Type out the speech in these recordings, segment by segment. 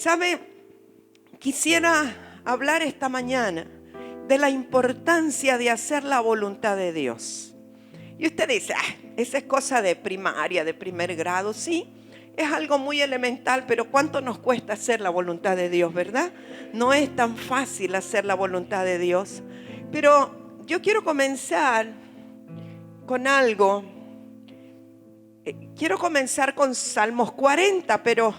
¿Sabe? Quisiera hablar esta mañana de la importancia de hacer la voluntad de Dios. Y usted dice, esa es cosa de primaria, de primer grado. Sí, es algo muy elemental, pero ¿cuánto nos cuesta hacer la voluntad de Dios, verdad? No es tan fácil hacer la voluntad de Dios. Pero yo quiero comenzar con algo. Quiero comenzar con Salmos 40, pero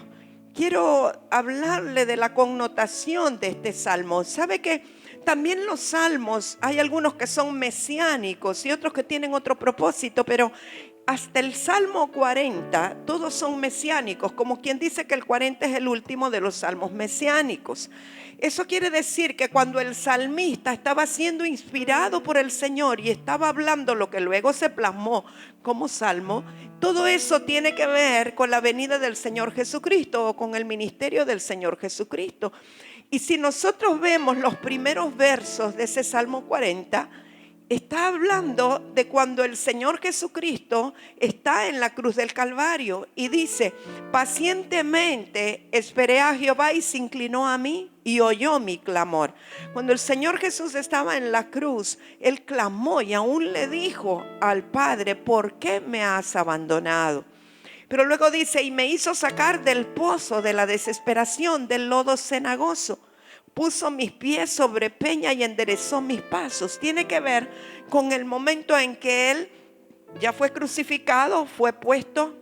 quiero hablarle de la connotación de este salmo. ¿Sabe que también los salmos hay algunos que son mesiánicos y otros que tienen otro propósito? Pero hasta el Salmo 40 todos son mesiánicos, como quien dice que el 40 es el último de los salmos mesiánicos. Eso quiere decir que cuando el salmista estaba siendo inspirado por el Señor y estaba hablando lo que luego se plasmó como salmo, todo eso tiene que ver con la venida del Señor Jesucristo o con el ministerio del Señor Jesucristo. Y si nosotros vemos los primeros versos de ese Salmo 40, está hablando de cuando el Señor Jesucristo está en la cruz del Calvario y dice: pacientemente esperé a Jehová y se inclinó a mí y oyó mi clamor. Cuando el Señor Jesús estaba en la cruz, Él clamó y aún le dijo al Padre: ¿por qué me has abandonado? Pero luego dice: y me hizo sacar del pozo de la desesperación, del lodo cenagoso. Puso mis pies sobre peña y enderezó mis pasos. Tiene que ver con el momento en que Él ya fue crucificado, fue puesto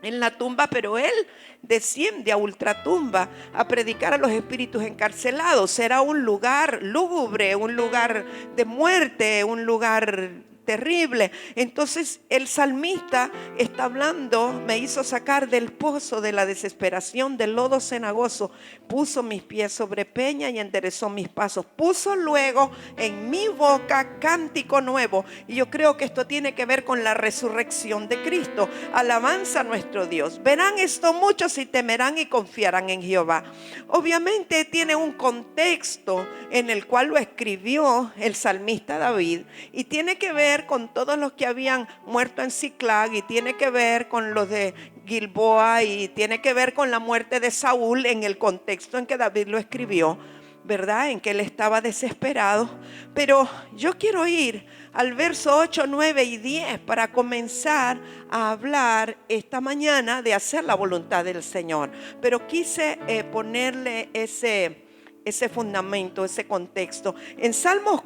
en la tumba, pero Él desciende a ultratumba a predicar a los espíritus encarcelados. Era un lugar lúgubre, un lugar de muerte, un lugar terrible. Entonces el salmista está hablando: me hizo sacar del pozo de la desesperación, del lodo cenagoso, puso mis pies sobre peña y enderezó mis pasos, puso luego en mi boca cántico nuevo. Y yo creo que esto tiene que ver con la resurrección de Cristo. Alabanza a nuestro Dios. Verán esto muchos y temerán y confiarán en Jehová. Obviamente tiene un contexto en el cual lo escribió el salmista David, y tiene que ver con todos los que habían muerto en Ziklag, y tiene que ver con los de Gilboa, y tiene que ver con la muerte de Saúl en el contexto en que David lo escribió, ¿verdad? En que él estaba desesperado. Pero yo quiero ir al verso 8, 9 y 10 para comenzar a hablar esta mañana de hacer la voluntad del Señor. Pero quise ponerle ese fundamento, ese contexto. En Salmos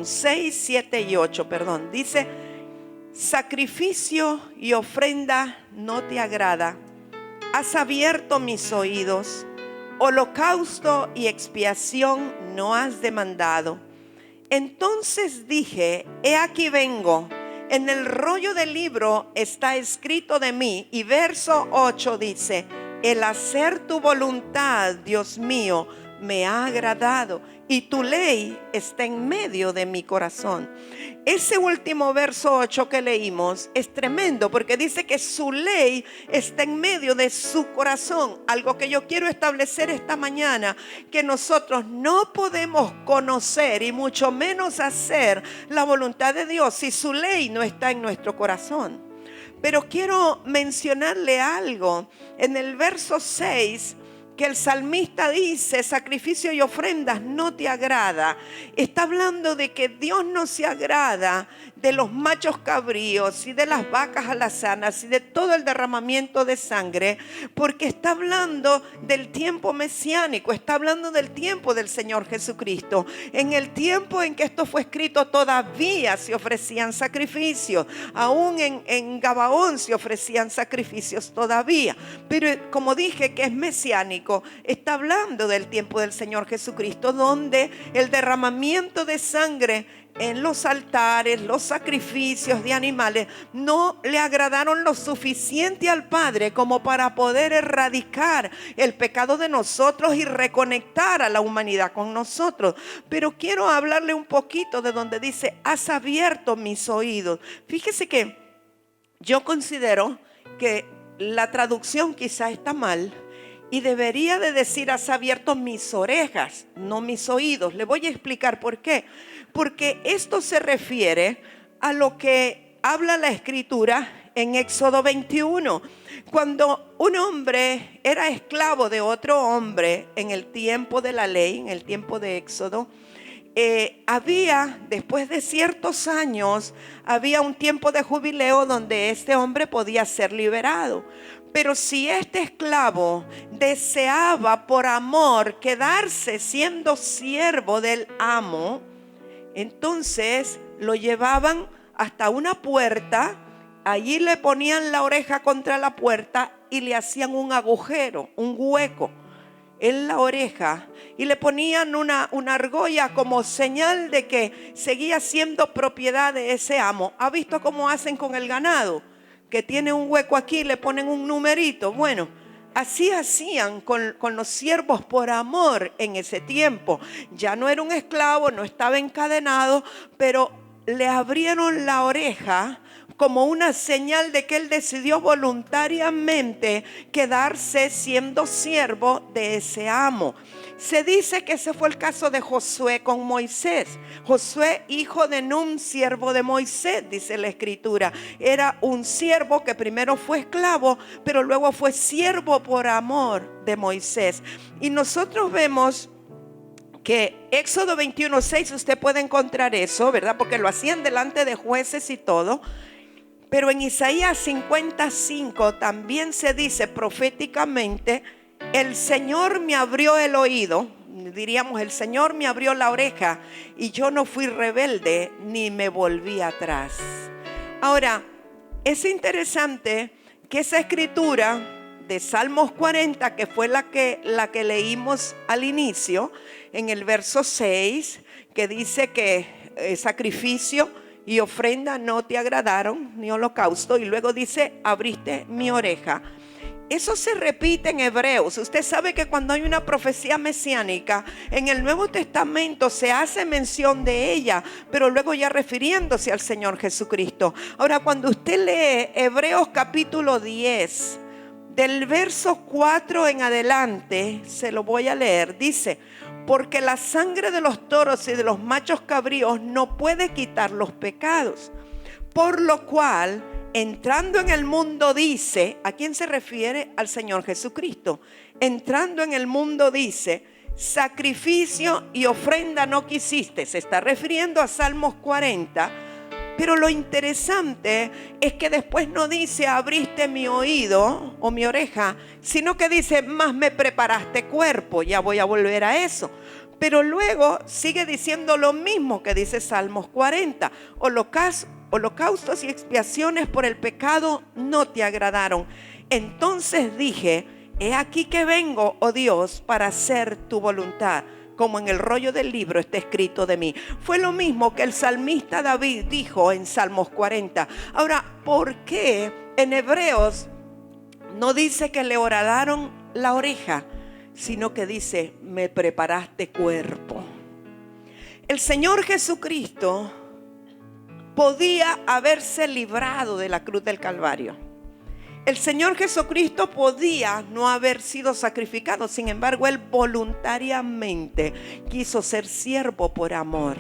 6, 7 y 8, dice: sacrificio y ofrenda no te agrada, has abierto mis oídos, holocausto y expiación no has demandado. Entonces dije: he aquí vengo, en el rollo del libro está escrito de mí. Y verso 8 dice: el hacer tu voluntad, Dios mío, me ha agradado, y tu ley está en medio de mi corazón. Ese último verso 8 que leímos es tremendo, porque dice que su ley está en medio de su corazón. Algo que yo quiero establecer esta mañana: que nosotros no podemos conocer y mucho menos hacer la voluntad de Dios si su ley no está en nuestro corazón. Pero quiero mencionarle algo. En el verso 6, que el salmista dice: sacrificio y ofrendas no te agrada, está hablando de que Dios no se agrada de los machos cabríos y de las vacas alazanas y de todo el derramamiento de sangre, porque está hablando del tiempo mesiánico, está hablando del tiempo del Señor Jesucristo. En el tiempo en que esto fue escrito todavía se ofrecían sacrificios, aún en Gabaón se ofrecían sacrificios todavía, pero como dije que es mesiánico, está hablando del tiempo del Señor Jesucristo, donde el derramamiento de sangre en los altares, los sacrificios de animales, no le agradaron lo suficiente al Padre como para poder erradicar el pecado de nosotros y reconectar a la humanidad con nosotros. Pero quiero hablarle un poquito de donde dice: has abierto mis oídos. Fíjese que yo considero que la traducción quizá está mal, y debería de decir: has abierto mis orejas, no mis oídos. Le voy a explicar por qué. Porque esto se refiere a lo que habla la Escritura en Éxodo 21. Cuando un hombre era esclavo de otro hombre en el tiempo de la ley, en el tiempo de Éxodo, después de ciertos años, había un tiempo de jubileo donde este hombre podía ser liberado. Pero si este esclavo deseaba por amor quedarse siendo siervo del amo, entonces lo llevaban hasta una puerta, allí le ponían la oreja contra la puerta y le hacían un agujero, un hueco en la oreja, y le ponían una argolla como señal de que seguía siendo propiedad de ese amo. ¿Ha visto cómo hacen con el ganado? Que tiene un hueco aquí, le ponen un numerito. Bueno, así hacían con los siervos por amor en ese tiempo. Ya no era un esclavo, no estaba encadenado, pero le abrieron la oreja como una señal de que él decidió voluntariamente quedarse siendo siervo de ese amo. Se dice que ese fue el caso de Josué con Moisés. Josué, hijo de Nun, siervo de Moisés, dice la escritura. Era un siervo que primero fue esclavo, pero luego fue siervo por amor de Moisés. Y nosotros vemos que Éxodo 21:6 usted puede encontrar eso, ¿verdad? Porque lo hacían delante de jueces y todo. Pero en Isaías 55 también se dice proféticamente: el Señor me abrió el oído, diríamos, el Señor me abrió la oreja, y yo no fui rebelde ni me volví atrás. Ahora, es interesante que esa escritura de Salmos 40, que fue la que leímos al inicio, en el verso 6, que dice que sacrificio y ofrenda no te agradaron, ni holocausto, y luego dice: abriste mi oreja. Eso se repite en Hebreos. Usted sabe que cuando hay una profecía mesiánica en el Nuevo Testamento se hace mención de ella, pero luego ya refiriéndose al Señor Jesucristo. Ahora, cuando usted lee Hebreos capítulo 10, del verso 4 en adelante, se lo voy a leer. Dice: porque la sangre de los toros y de los machos cabríos no puede quitar los pecados. Por lo cual, entrando en el mundo dice, ¿a quién se refiere? Al Señor Jesucristo. Entrando en el mundo dice: sacrificio y ofrenda no quisiste. Se está refiriendo a Salmos 40. Pero lo interesante es que después no dice: abriste mi oído o mi oreja, sino que dice: más me preparaste cuerpo. Ya voy a volver a eso. Pero luego sigue diciendo lo mismo que dice Salmos 40. Holocaustos y expiaciones por el pecado no te agradaron. Entonces dije: he aquí que vengo, oh Dios, para hacer tu voluntad, como en el rollo del libro está escrito de mí. Fue lo mismo que el salmista David dijo en Salmos 40. Ahora, ¿por qué en Hebreos no dice que le horadaron la oreja, sino que dice: me preparaste cuerpo? El Señor Jesucristo podía haberse librado de la cruz del Calvario. El Señor Jesucristo podía no haber sido sacrificado. Sin embargo, Él voluntariamente quiso ser siervo por amor.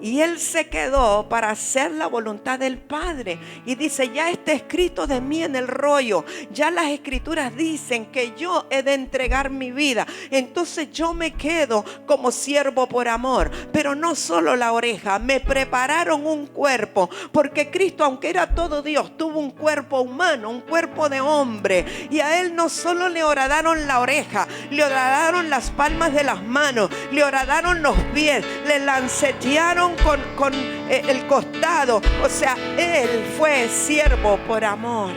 Y Él se quedó para hacer la voluntad del Padre. Y dice: ya está escrito de mí en el rollo. Ya las escrituras dicen que yo he de entregar mi vida. Entonces yo me quedo como siervo por amor. Pero no solo la oreja, me prepararon un cuerpo. Porque Cristo, aunque era todo Dios, tuvo un cuerpo humano, un cuerpo de hombre. Y a Él no solo le horadaron la oreja, le horadaron las palmas de las manos, le horadaron los pies, le lancetearon con el costado. O sea, Él fue siervo por amor.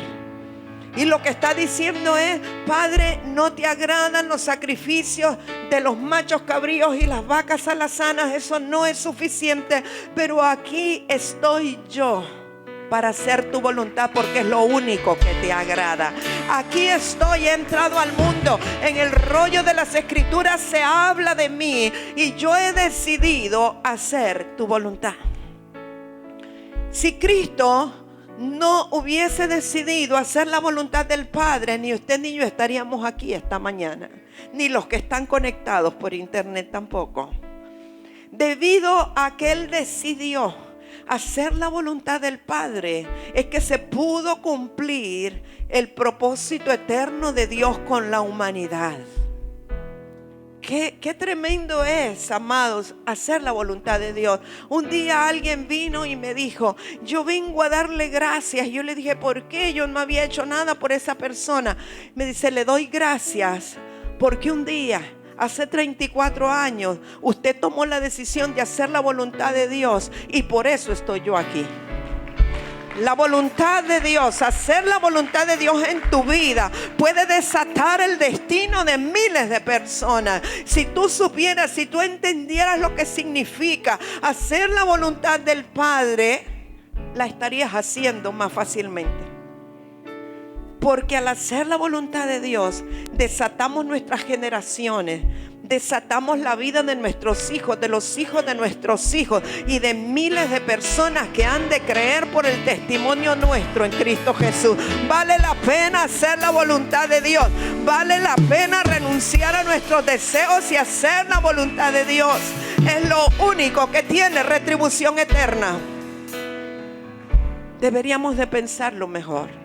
Y lo que está diciendo es: Padre, no te agradan los sacrificios de los machos cabríos y las vacas alazanas. Eso no es suficiente. Pero aquí estoy yo para hacer tu voluntad, porque es lo único que te agrada. Aquí estoy, he entrado al mundo. En el rollo de las escrituras se habla de mí y yo he decidido hacer tu voluntad. Si Cristo no hubiese decidido hacer la voluntad del Padre, ni usted ni yo estaríamos aquí esta mañana, ni los que están conectados por internet tampoco. Debido a que Él decidió hacer la voluntad del Padre, es que se pudo cumplir el propósito eterno de Dios con la humanidad. Qué tremendo es, amados, hacer la voluntad de Dios. Un día alguien vino y me dijo: yo vengo a darle gracias. Yo le dije: ¿por qué? Yo no había hecho nada por esa persona. Me dice: le doy gracias porque un día, hace 34 años, usted tomó la decisión de hacer la voluntad de Dios, y por eso estoy yo aquí. La voluntad de Dios, hacer la voluntad de Dios en tu vida puede desatar el destino de miles de personas. Si tú supieras, si tú entendieras lo que significa hacer la voluntad del Padre, la estarías haciendo más fácilmente. Porque al hacer la voluntad de Dios, desatamos nuestras generaciones, desatamos la vida de nuestros hijos, de los hijos de nuestros hijos y de miles de personas que han de creer por el testimonio nuestro en Cristo Jesús. Vale la pena hacer la voluntad de Dios. Vale la pena renunciar a nuestros deseos y hacer la voluntad de Dios. Es lo único que tiene retribución eterna. Deberíamos de pensarlo mejor.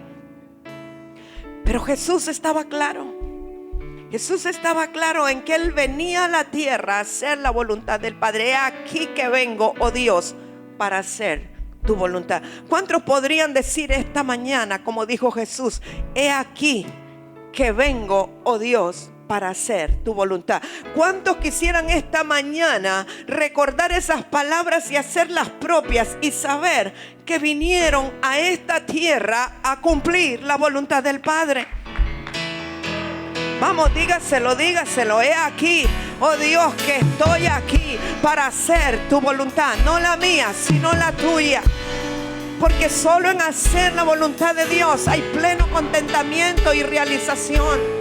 Pero Jesús estaba claro. Jesús estaba claro en que Él venía a la tierra a hacer la voluntad del Padre. He aquí que vengo, oh Dios, para hacer tu voluntad. ¿Cuántos podrían decir esta mañana, como dijo Jesús: he aquí que vengo, oh Dios, para hacer tu voluntad? ¿Cuántos quisieran esta mañana recordar esas palabras y hacerlas propias y saber que vinieron a esta tierra a cumplir la voluntad del Padre? Vamos, dígaselo, dígaselo. He aquí, oh Dios, que estoy aquí para hacer tu voluntad, no la mía, sino la tuya. Porque solo en hacer la voluntad de Dios hay pleno contentamiento y realización.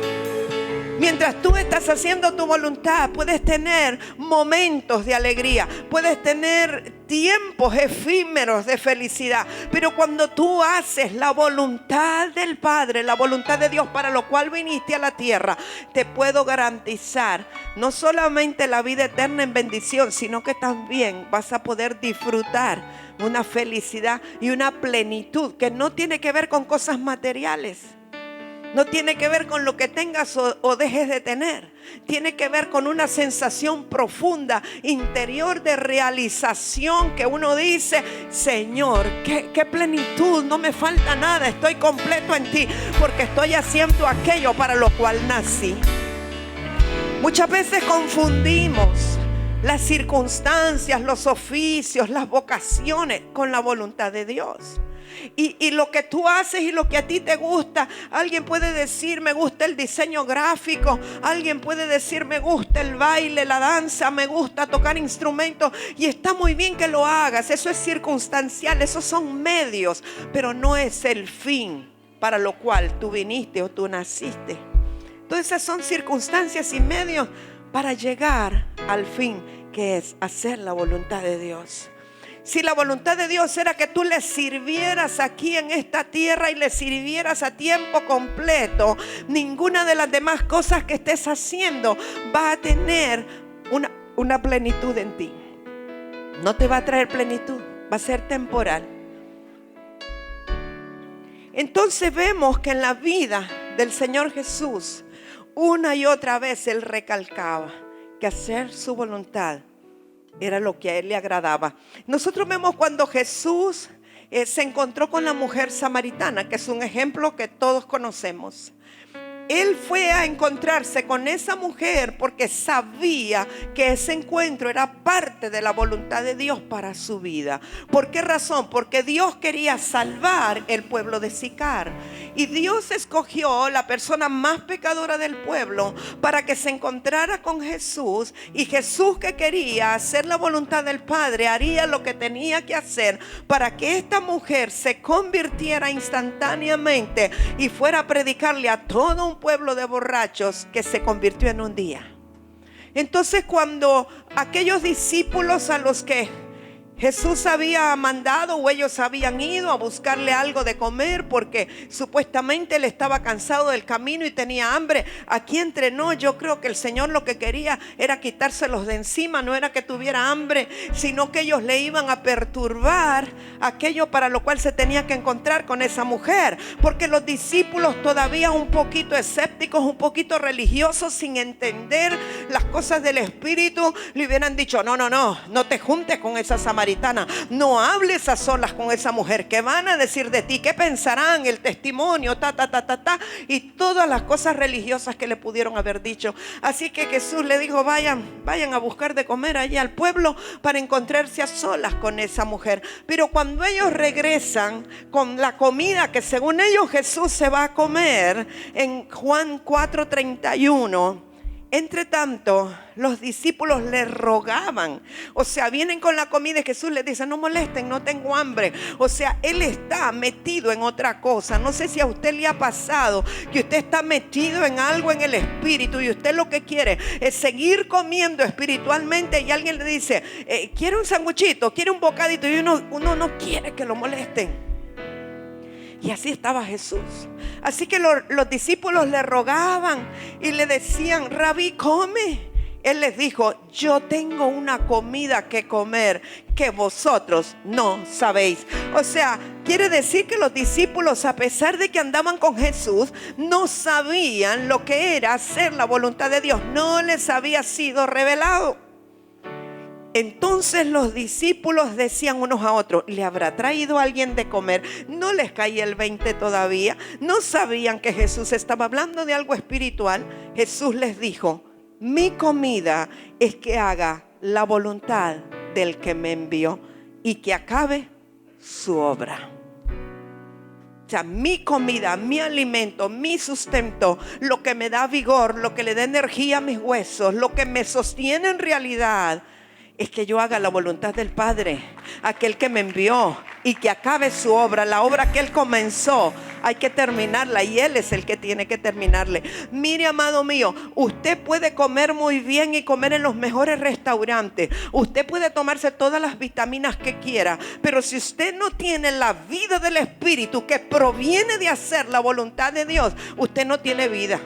Mientras tú estás haciendo tu voluntad, puedes tener momentos de alegría, puedes tener tiempos efímeros de felicidad. Pero cuando tú haces la voluntad del Padre, la voluntad de Dios para lo cual viniste a la tierra, te puedo garantizar no solamente la vida eterna en bendición, sino que también vas a poder disfrutar una felicidad y una plenitud que no tiene que ver con cosas materiales. No tiene que ver con lo que tengas o dejes de tener. Tiene que ver con una sensación profunda, interior de realización, que uno dice: Señor, qué plenitud, no me falta nada, estoy completo en ti, porque estoy haciendo aquello para lo cual nací. Muchas veces confundimos las circunstancias, los oficios, las vocaciones con la voluntad de Dios. Y lo que tú haces y lo que a ti te gusta. Alguien puede decir: me gusta el diseño gráfico. Alguien puede decir: me gusta el baile, la danza, me gusta tocar instrumentos. Y está muy bien que lo hagas. Eso es circunstancial, esos son medios, pero no es el fin para lo cual tú viniste o tú naciste. Todas esas son circunstancias y medios para llegar al fin, que es hacer la voluntad de Dios. Si la voluntad de Dios era que tú le sirvieras aquí en esta tierra y le sirvieras a tiempo completo, ninguna de las demás cosas que estés haciendo va a tener una plenitud en ti. No te va a traer plenitud, va a ser temporal. Entonces vemos que en la vida del Señor Jesús, una y otra vez Él recalcaba que hacer su voluntad era lo que a Él le agradaba. Nosotros vemos cuando Jesús se encontró con la mujer samaritana, que es un ejemplo que todos conocemos. Él fue a encontrarse con esa mujer porque sabía que ese encuentro era parte de la voluntad de Dios para su vida. ¿Por qué razón? Porque Dios quería salvar el pueblo de Sicar. Y Dios escogió la persona más pecadora del pueblo para que se encontrara con Jesús. Y Jesús, que quería hacer la voluntad del Padre, haría lo que tenía que hacer para que esta mujer se convirtiera instantáneamente y fuera a predicarle a todo un pueblo de borrachos, que se convirtió en un día. Entonces, cuando aquellos discípulos a los que Jesús había mandado o ellos habían ido a buscarle algo de comer porque supuestamente él estaba cansado del camino y tenía hambre. Aquí entre nos, yo creo que el Señor lo que quería era quitárselos de encima. No era que tuviera hambre, sino que ellos le iban a perturbar aquello para lo cual se tenía que encontrar con esa mujer. Porque los discípulos todavía un poquito escépticos, un poquito religiosos, sin entender las cosas del Espíritu, le hubieran dicho: no te juntes con esa samaritana. No hables a solas con esa mujer. ¿Qué van a decir de ti? ¿Qué pensarán? El testimonio, y todas las cosas religiosas que le pudieron haber dicho. Así que Jesús le dijo: vayan a buscar de comer allá al pueblo para encontrarse a solas con esa mujer. Pero cuando ellos regresan con la comida que según ellos Jesús se va a comer, en Juan 4:31, entre tanto, los discípulos le rogaban. O sea, vienen con la comida y Jesús les dice: no molesten, no tengo hambre. O sea, él está metido en otra cosa. No sé si a usted le ha pasado que usted está metido en algo en el espíritu y usted lo que quiere es seguir comiendo espiritualmente, y alguien le dice: ¿quiere un sanguchito? ¿Quiere un bocadito? Y uno no quiere que lo molesten. Y así estaba Jesús. Así que los discípulos le rogaban y le decían: Rabí, come. Él les dijo: yo tengo una comida que comer que vosotros no sabéis. O sea, quiere decir que los discípulos, a pesar de que andaban con Jesús, no sabían lo que era hacer la voluntad de Dios. No les había sido revelado. Entonces los discípulos decían unos a otros: ¿le habrá traído alguien de comer? No les caía el 20 todavía. No sabían que Jesús estaba hablando de algo espiritual. Jesús les dijo: mi comida es que haga la voluntad del que me envió y que acabe su obra. O sea, mi comida, mi alimento, mi sustento, lo que me da vigor, lo que le da energía a mis huesos, lo que me sostiene en realidad, es que yo haga la voluntad del Padre, aquel que me envió, y que acabe su obra. La obra que Él comenzó, hay que terminarla, y Él es el que tiene que terminarle. Mire, amado mío, usted puede comer muy bien y comer en los mejores restaurantes. Usted puede tomarse todas las vitaminas que quiera, pero si usted no tiene la vida del Espíritu que proviene de hacer la voluntad de Dios, usted no tiene vida.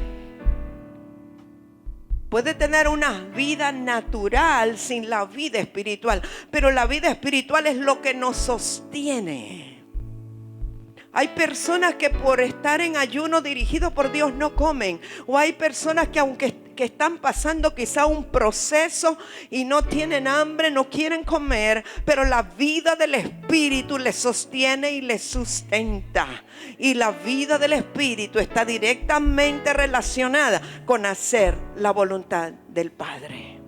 Puede tener una vida natural sin la vida espiritual, pero la vida espiritual es lo que nos sostiene. Hay personas que por estar en ayuno dirigido por Dios no comen, o hay personas que aunque están pasando quizá un proceso y no tienen hambre, no quieren comer, pero la vida del Espíritu les sostiene y les sustenta. Y la vida del Espíritu está directamente relacionada con hacer la voluntad del Padre.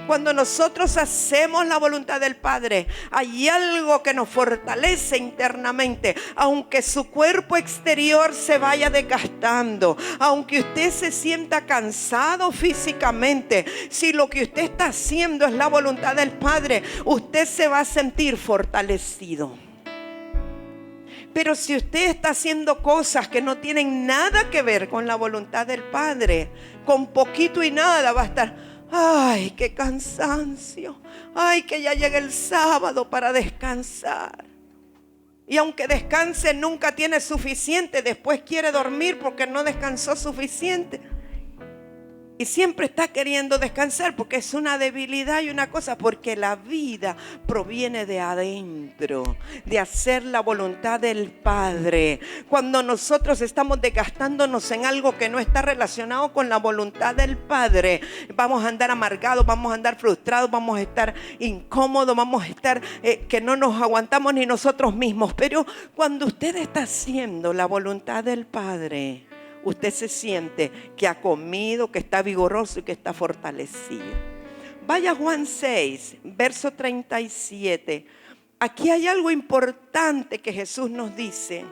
Cuando nosotros hacemos la voluntad del Padre, hay algo que nos fortalece internamente. Aunque su cuerpo exterior se vaya desgastando, aunque usted se sienta cansado físicamente, si lo que usted está haciendo es la voluntad del Padre, usted se va a sentir fortalecido. Pero si usted está haciendo cosas que no tienen nada que ver con la voluntad del Padre, con poquito y nada va a estar: ay, qué cansancio. Ay, que ya llegue el sábado para descansar. Y aunque descanse, nunca tiene suficiente. Después quiere dormir porque no descansó suficiente. Y siempre está queriendo descansar porque es una debilidad y una cosa. Porque la vida proviene de adentro, de hacer la voluntad del Padre. Cuando nosotros estamos desgastándonos en algo que no está relacionado con la voluntad del Padre, vamos a andar amargados, vamos a andar frustrados, vamos a estar incómodos, vamos a estar que no nos aguantamos ni nosotros mismos. Pero cuando usted está haciendo la voluntad del Padre, usted se siente que ha comido, que está vigoroso y que está fortalecido. Vaya a Juan 6, verso 37. Aquí hay algo importante que Jesús nos dice: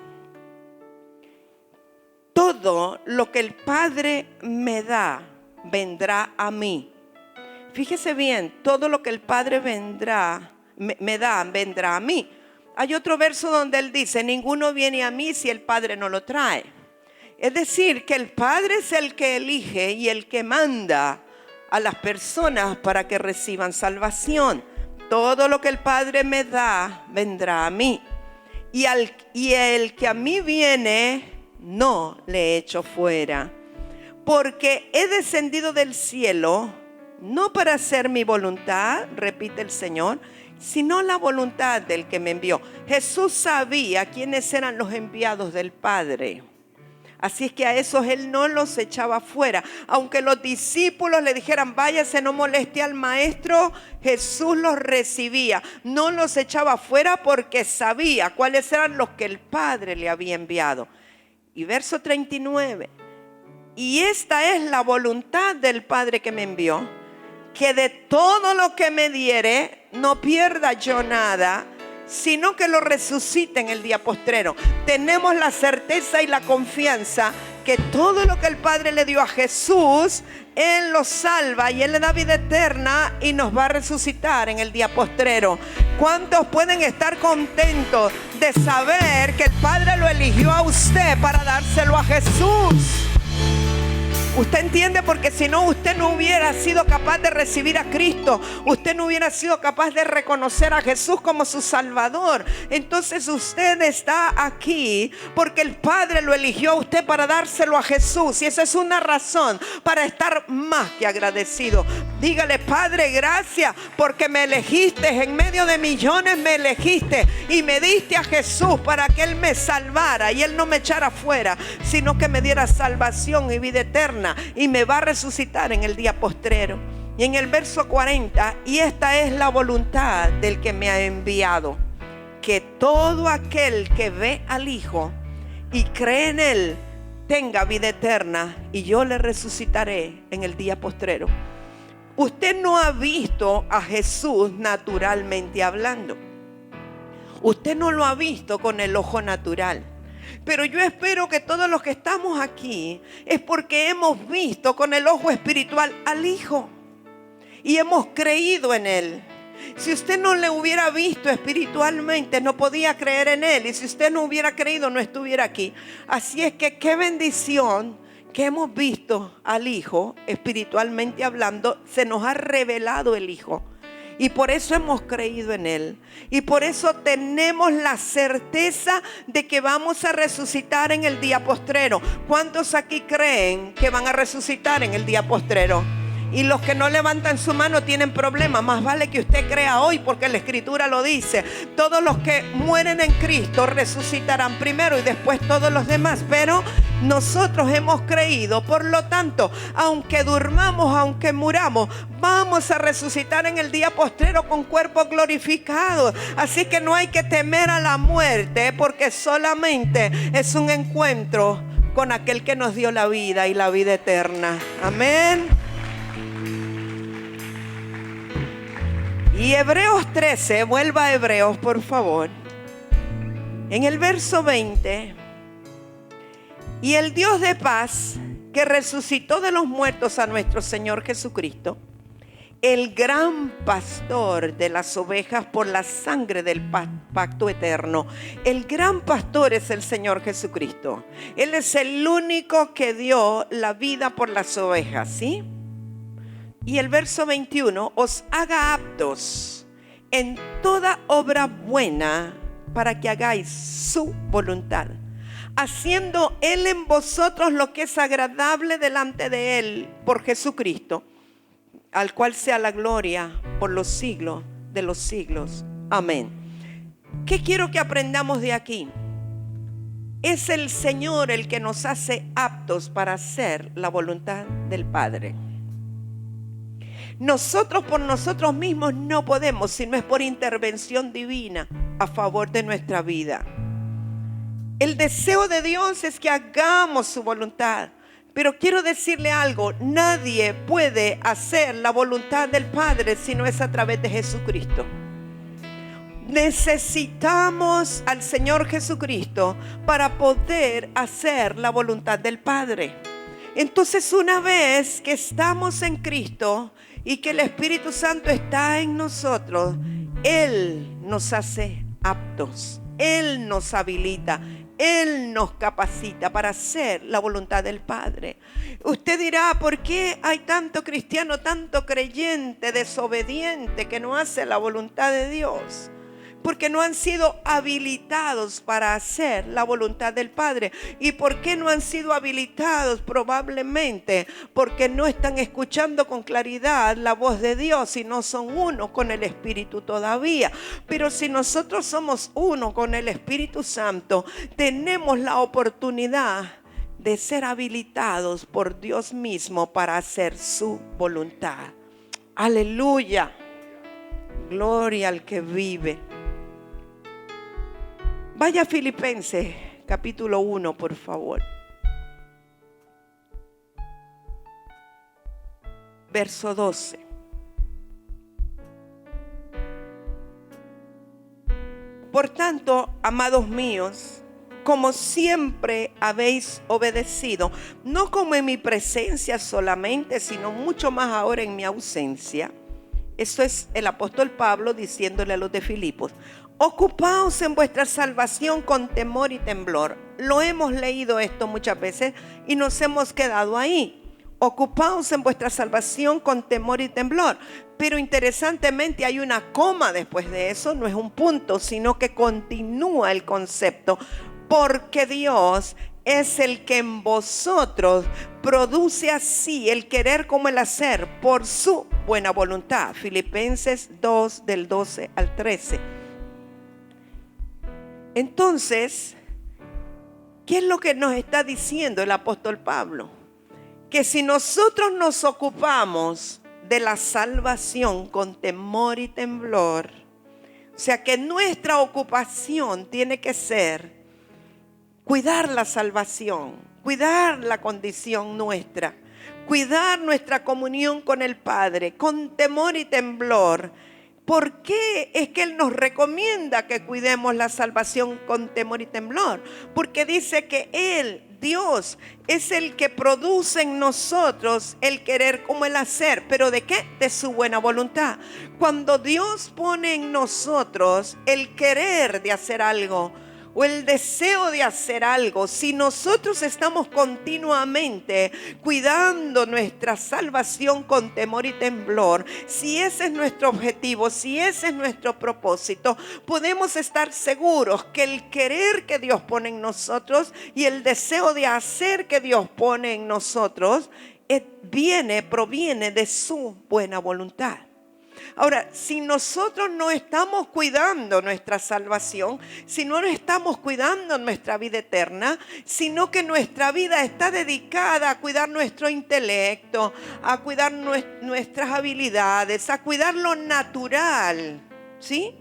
todo lo que el Padre me da, vendrá a mí. Fíjese bien, todo lo que el Padre me da, vendrá a mí. Hay otro verso donde Él dice: ninguno viene a mí si el Padre no lo trae. Es decir, que el Padre es el que elige y el que manda a las personas para que reciban salvación. todo lo que el Padre me da, vendrá a mí. Y el que a mí viene, no le echo fuera. Porque he descendido del cielo, no para hacer mi voluntad, repite el Señor, sino la voluntad del que me envió. Jesús sabía quiénes eran los enviados del Padre. Así es que a esos Él no los echaba fuera. Aunque los discípulos le dijeran, váyase, no moleste al maestro, Jesús los recibía. No los echaba fuera porque sabía cuáles eran los que el Padre le había enviado. Y verso 39. Y esta es la voluntad del Padre que me envió, que de todo lo que me diere, no pierda yo nada, sino que lo resucite en el día postrero. Tenemos la certeza y la confianza que todo lo que el Padre le dio a Jesús, Él lo salva y Él le da vida eterna y nos va a resucitar en el día postrero. ¿Cuántos pueden estar contentos de saber que el Padre lo eligió a usted para dárselo a Jesús? Usted entiende, porque si no, usted no hubiera sido capaz de recibir a Cristo. Usted no hubiera sido capaz de reconocer a Jesús como su Salvador. Entonces usted está aquí porque el Padre lo eligió a usted para dárselo a Jesús. Y esa es una razón para estar más que agradecido. Dígale: Padre, gracias porque me elegiste. En medio de millones me elegiste y me diste a Jesús para que Él me salvara y Él no me echara fuera, sino que me diera salvación y vida eterna. Y me va a resucitar en el día postrero. Y en el verso 40, y esta es la voluntad del que me ha enviado, que todo aquel que ve al Hijo y cree en Él tenga vida eterna, y yo le resucitaré en el día postrero. Usted no ha visto a Jesús naturalmente hablando. Usted no lo ha visto con el ojo natural. Pero yo espero que todos los que estamos aquí es porque hemos visto con el ojo espiritual al Hijo y hemos creído en Él. Si usted no le hubiera visto espiritualmente, no podía creer en Él. Y si usted no hubiera creído, no estuviera aquí. Así es que qué bendición que hemos visto al Hijo espiritualmente hablando. Se nos ha revelado el Hijo. Y por eso hemos creído en Él. Y por eso tenemos la certeza de que vamos a resucitar en el día postrero. ¿Cuántos aquí creen que van a resucitar en el día postrero? Y los que no levantan su mano tienen problemas. Más vale que usted crea hoy, porque la Escritura lo dice. Todos los que mueren en Cristo resucitarán primero y después todos los demás. Pero nosotros hemos creído. Por lo tanto, aunque durmamos, aunque muramos, vamos a resucitar en el día postrero con cuerpos glorificados. Así que no hay que temer a la muerte, porque solamente es un encuentro con aquel que nos dio la vida y la vida eterna. Amén. Y Hebreos 13, vuelva a Hebreos por favor. En el verso 20. Y el Dios de paz, que resucitó de los muertos a nuestro Señor Jesucristo, el gran pastor de las ovejas por la sangre del pacto eterno. El gran pastor es el Señor Jesucristo. Él es el único que dio la vida por las ovejas, ¿sí? Y el verso 21, os haga aptos en toda obra buena para que hagáis su voluntad, haciendo Él en vosotros lo que es agradable delante de Él por Jesucristo, al cual sea la gloria por los siglos de los siglos. Amén. ¿Qué quiero que aprendamos de aquí? Es el Señor el que nos hace aptos para hacer la voluntad del Padre. Nosotros por nosotros mismos no podemos, si no es por intervención divina a favor de nuestra vida. El deseo de Dios es que hagamos su voluntad. Pero quiero decirle algo: nadie puede hacer la voluntad del Padre si no es a través de Jesucristo. Necesitamos al Señor Jesucristo para poder hacer la voluntad del Padre. Entonces, una vez que estamos en Cristo y que el Espíritu Santo está en nosotros, Él nos hace aptos, Él nos habilita, Él nos capacita para hacer la voluntad del Padre. Usted dirá, ¿por qué hay tanto cristiano, tanto creyente desobediente que no hace la voluntad de Dios? Porque no han sido habilitados para hacer la voluntad del Padre. ¿Y por qué no han sido habilitados? Probablemente porque no están escuchando con claridad la voz de Dios y no son uno con el Espíritu todavía. Pero si nosotros somos uno con el Espíritu Santo, tenemos la oportunidad de ser habilitados por Dios mismo para hacer su voluntad. Aleluya. Gloria al que vive. Vaya a Filipenses capítulo 1, por favor. Verso 12. Por tanto, amados míos, como siempre habéis obedecido, no como en mi presencia solamente, sino mucho más ahora en mi ausencia. Esto es el apóstol Pablo diciéndole a los de Filipos: ocupaos en vuestra salvación con temor y temblor. Lo hemos leído esto muchas veces y nos hemos quedado ahí. Ocupaos en vuestra salvación con temor y temblor. Pero interesantemente hay una coma después de eso, no es un punto, sino que continúa el concepto. Porque Dios es el que en vosotros produce así el querer como el hacer por su buena voluntad. Filipenses 2 del 12 al 13. Entonces, ¿qué es lo que nos está diciendo el apóstol Pablo? Que si nosotros nos ocupamos de la salvación con temor y temblor, o sea que nuestra ocupación tiene que ser cuidar la salvación, cuidar la condición nuestra, cuidar nuestra comunión con el Padre, con temor y temblor. ¿Por qué es que Él nos recomienda que cuidemos la salvación con temor y temblor? Porque dice que Él, Dios, es el que produce en nosotros el querer como el hacer. ¿Pero de qué? De su buena voluntad. Cuando Dios pone en nosotros el querer de hacer algo, o el deseo de hacer algo, si nosotros estamos continuamente cuidando nuestra salvación con temor y temblor, si ese es nuestro objetivo, si ese es nuestro propósito, podemos estar seguros que el querer que Dios pone en nosotros y el deseo de hacer que Dios pone en nosotros proviene de su buena voluntad. Ahora, si nosotros no estamos cuidando nuestra salvación, si no estamos cuidando nuestra vida eterna, sino que nuestra vida está dedicada a cuidar nuestro intelecto, a cuidar nuestras habilidades, a cuidar lo natural, ¿sí?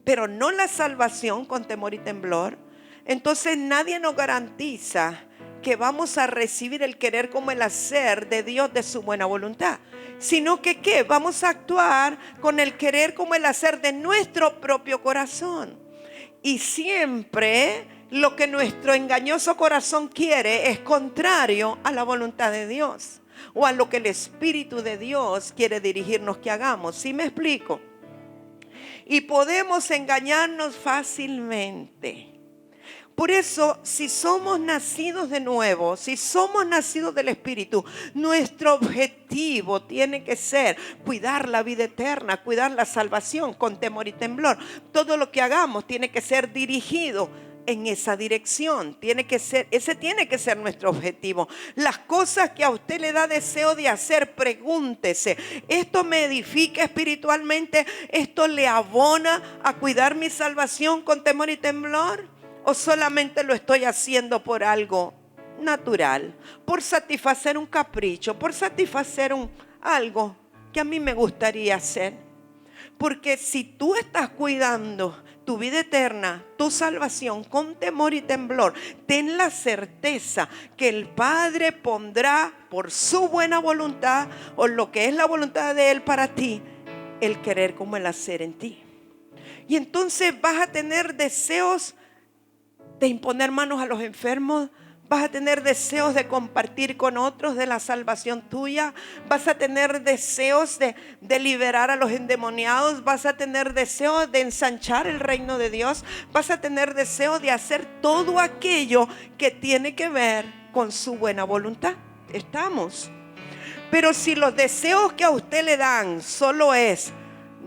Pero no la salvación con temor y temblor, entonces nadie nos garantiza que vamos a recibir el querer como el hacer de Dios de su buena voluntad, sino que ¿qué? Vamos a actuar con el querer como el hacer de nuestro propio corazón. Y siempre lo que nuestro engañoso corazón quiere es contrario a la voluntad de Dios o a lo que el Espíritu de Dios quiere dirigirnos que hagamos. ¿Sí me explico? Y podemos engañarnos fácilmente. Por eso, si somos nacidos de nuevo, si somos nacidos del Espíritu, nuestro objetivo tiene que ser cuidar la vida eterna, cuidar la salvación con temor y temblor. Todo lo que hagamos tiene que ser dirigido en esa dirección. Ese tiene que ser nuestro objetivo. Las cosas que a usted le da deseo de hacer, pregúntese: ¿esto me edifica espiritualmente? ¿Esto le abona a cuidar mi salvación con temor y temblor? ¿O solamente lo estoy haciendo por algo natural, por satisfacer un capricho, por satisfacer algo que a mí me gustaría hacer? Porque si tú estás cuidando tu vida eterna, tu salvación con temor y temblor, ten la certeza que el Padre pondrá por su buena voluntad, o lo que es la voluntad de Él para ti, el querer como el hacer en ti. Y entonces vas a tener deseos de imponer manos a los enfermos, Vas a tener deseos de compartir con otros de la salvación tuya. Vas a tener deseos de liberar a los endemoniados. Vas a tener deseos de ensanchar el reino de Dios. Vas a tener deseos de hacer todo aquello que tiene que ver con su buena voluntad. Estamos. Pero si los deseos que a usted le dan solo es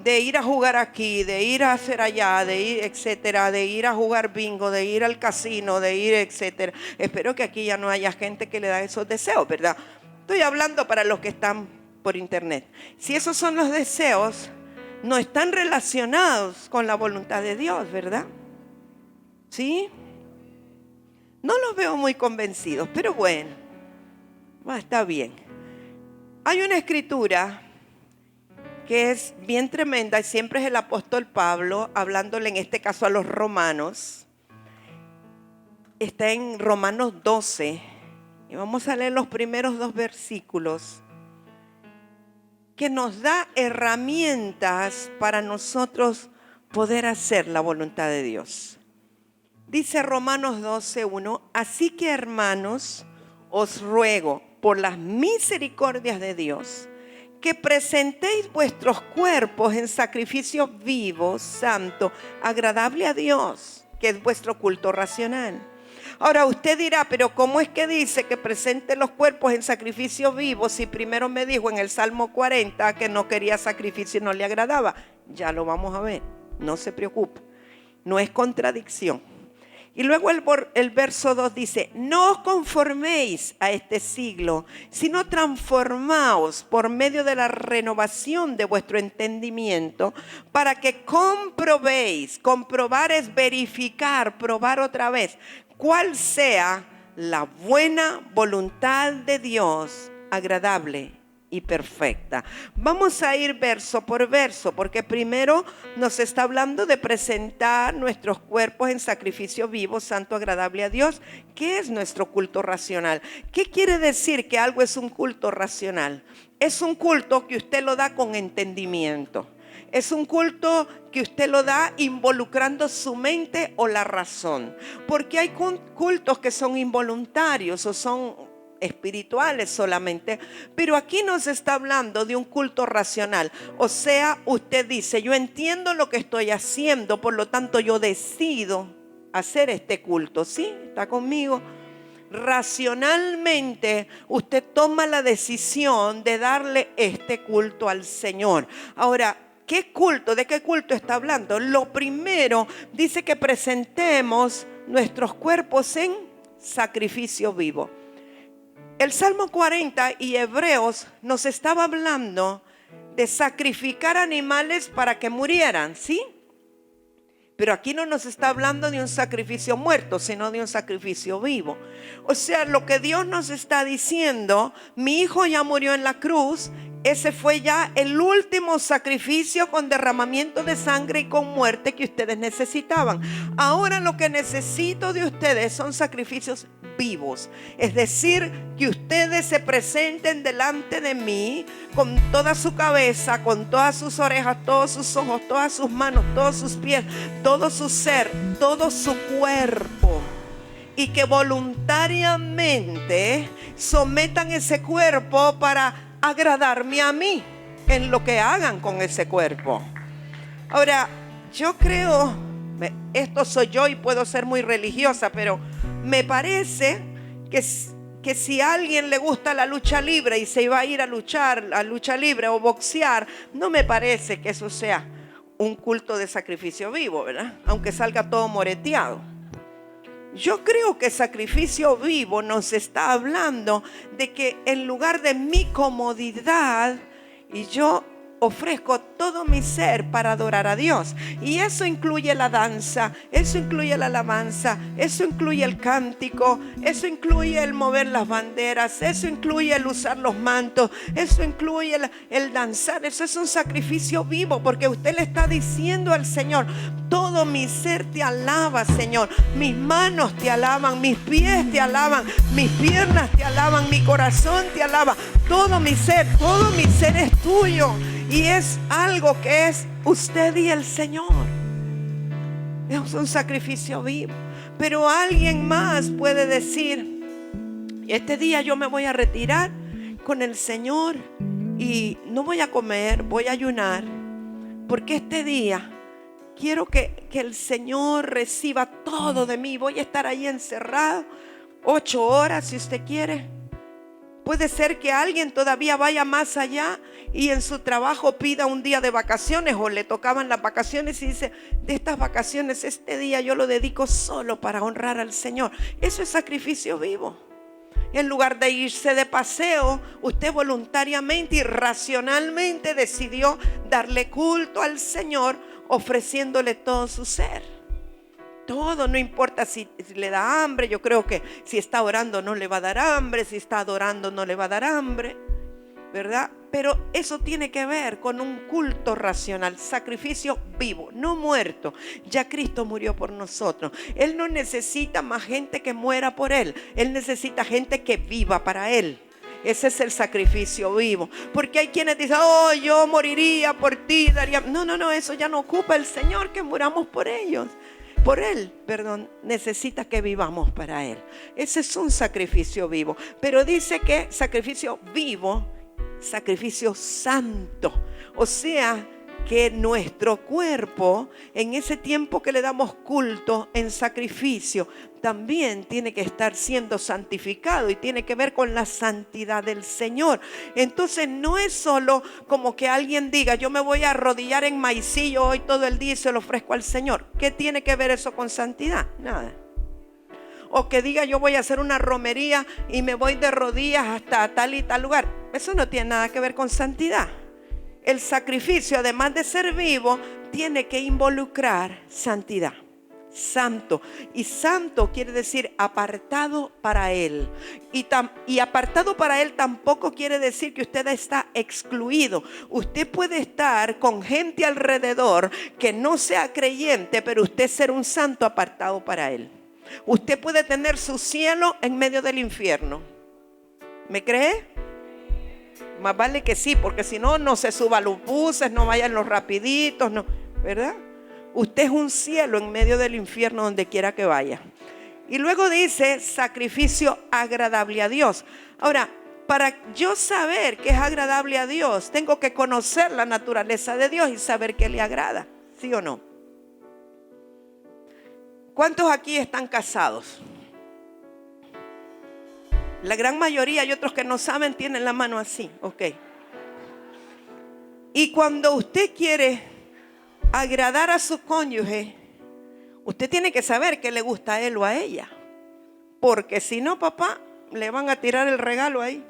de ir a jugar aquí, de ir a hacer allá, de ir, etcétera, de ir a jugar bingo, de ir al casino, de ir, etcétera. Espero que aquí ya no haya gente que le da esos deseos, ¿verdad? Estoy hablando para los que están por internet. Si esos son los deseos, no están relacionados con la voluntad de Dios, ¿verdad? ¿Sí? No los veo muy convencidos, pero bueno, está bien. Hay una escritura que es bien tremenda y siempre es el apóstol Pablo hablándole en este caso a los romanos. Está en Romanos 12 y vamos a leer los primeros 2 versículos que nos da herramientas para nosotros poder hacer la voluntad de Dios. Dice Romanos 12:1: así que, hermanos, os ruego por las misericordias de Dios que presentéis vuestros cuerpos en sacrificio vivo, santo, agradable a Dios, que es vuestro culto racional. Ahora usted dirá, pero ¿cómo es que dice que presente los cuerpos en sacrificio vivo si primero me dijo en el Salmo 40 que no quería sacrificio y no le agradaba? Ya lo vamos a ver, no se preocupe, no es contradicción. Y luego el verso 2 dice: no os conforméis a este siglo, sino transformaos por medio de la renovación de vuestro entendimiento, para que comprobéis. Comprobar es verificar, probar otra vez, cuál sea la buena voluntad de Dios, agradable y perfecta. Vamos a ir verso por verso, porque primero nos está hablando de presentar nuestros cuerpos en sacrificio vivo, santo, agradable a Dios. ¿Qué es nuestro culto racional? ¿Qué quiere decir que algo es un culto racional? Es un culto que usted lo da con entendimiento. Es un culto que usted lo da involucrando su mente o la razón. Porque hay cultos que son involuntarios o son espirituales solamente, pero aquí nos está hablando de un culto racional. O sea, usted dice: yo entiendo lo que estoy haciendo, por lo tanto yo decido hacer este culto. ¿Sí? ¿Está conmigo? Racionalmente usted toma la decisión de darle este culto al Señor. Ahora, ¿qué culto? ¿De qué culto está hablando? Lo primero dice que presentemos nuestros cuerpos en sacrificio vivo. El Salmo 40 y Hebreos nos estaba hablando de sacrificar animales para que murieran, ¿sí? Pero aquí no nos está hablando de un sacrificio muerto, sino de un sacrificio vivo. O sea, lo que Dios nos está diciendo: mi hijo ya murió en la cruz. Ese fue ya el último sacrificio con derramamiento de sangre y con muerte que ustedes necesitaban. Ahora lo que necesito de ustedes son sacrificios vivos. Es decir, que ustedes se presenten delante de mí con toda su cabeza, con todas sus orejas, todos sus ojos, todas sus manos, todos sus pies, todo su ser, todo su cuerpo. Y que voluntariamente sometan ese cuerpo para agradarme a mí en lo que hagan con ese cuerpo. Ahora, yo creo, esto soy yo y puedo ser muy religiosa, pero me parece que si a alguien le gusta la lucha libre y se iba a ir a luchar, a lucha libre o boxear, no me parece que eso sea un culto de sacrificio vivo, ¿verdad? Aunque salga todo moreteado. Yo creo que sacrificio vivo nos está hablando de que en lugar de mi comodidad, y yo ofrezco todo mi ser para adorar a Dios. Y eso incluye la danza, eso incluye la alabanza, eso incluye el cántico, eso incluye el mover las banderas, eso incluye el usar los mantos, eso incluye el danzar. Eso es un sacrificio vivo, porque usted le está diciendo al Señor: todo mi ser te alaba, Señor. Mis manos te alaban, mis pies te alaban, mis piernas te alaban, mi corazón te alaba. Todo mi ser es tuyo. Y es algo que es usted y el Señor. Es un sacrificio vivo. Pero alguien más puede decir: Este día yo me voy a retirar con el Señor y no voy a comer, voy a ayunar, porque este día quiero que el Señor reciba todo de mí. Voy a estar ahí encerrado 8 horas si usted quiere. Puede ser que alguien todavía vaya más allá y en su trabajo pida un día de vacaciones o le tocaban las vacaciones y dice: de estas vacaciones, este día yo lo dedico solo para honrar al Señor. Eso es sacrificio vivo. En lugar de irse de paseo, usted voluntariamente y racionalmente decidió darle culto al Señor, ofreciéndole todo su ser. Todo, no importa si le da hambre. Yo creo que si está orando no le va a dar hambre, si está adorando no le va a dar hambre, ¿verdad? Pero eso tiene que ver con un culto racional, sacrificio vivo, no muerto. Ya Cristo murió por nosotros. Él no necesita más gente que muera por Él. Él necesita gente que viva para Él. Ese es el sacrificio vivo. Porque hay quienes dicen: oh, yo moriría por ti, daría. No, eso ya no ocupa el Señor, que muramos por ellos. Por Él, necesita que vivamos para Él. Ese es un sacrificio vivo. Pero dice que sacrificio vivo, sacrificio santo. O sea, que nuestro cuerpo, en ese tiempo que le damos culto en sacrificio, también tiene que estar siendo santificado y tiene que ver con la santidad del Señor. Entonces no es solo como que alguien diga: yo me voy a arrodillar en maicillo hoy todo el día y se lo ofrezco al Señor. ¿Qué tiene que ver eso con santidad? Nada. O que diga: yo voy a hacer una romería y me voy de rodillas hasta tal y tal lugar. Eso no tiene nada que ver con santidad. El sacrificio, además de ser vivo, tiene que involucrar santidad. Santo. Y santo quiere decir apartado para Él. Y apartado para Él tampoco quiere decir que usted está excluido. Usted puede estar con gente alrededor que no sea creyente, pero usted ser un santo apartado para Él. Usted puede tener su cielo en medio del infierno. ¿Me cree? Más vale que sí, porque si no, no se suba a los buses, no vayan los rapiditos, no, ¿verdad? Usted es un cielo en medio del infierno donde quiera que vaya. Y luego dice sacrificio agradable a Dios. Ahora, para yo saber que es agradable a Dios, tengo que conocer la naturaleza de Dios y saber que le agrada, ¿sí o no? ¿Cuántos aquí están casados? La gran mayoría, y otros que no saben tienen la mano así, ok. Y cuando usted quiere agradar a su cónyuge, usted tiene que saber que le gusta a él o a ella. Porque si no, papá, le van a tirar el regalo ahí.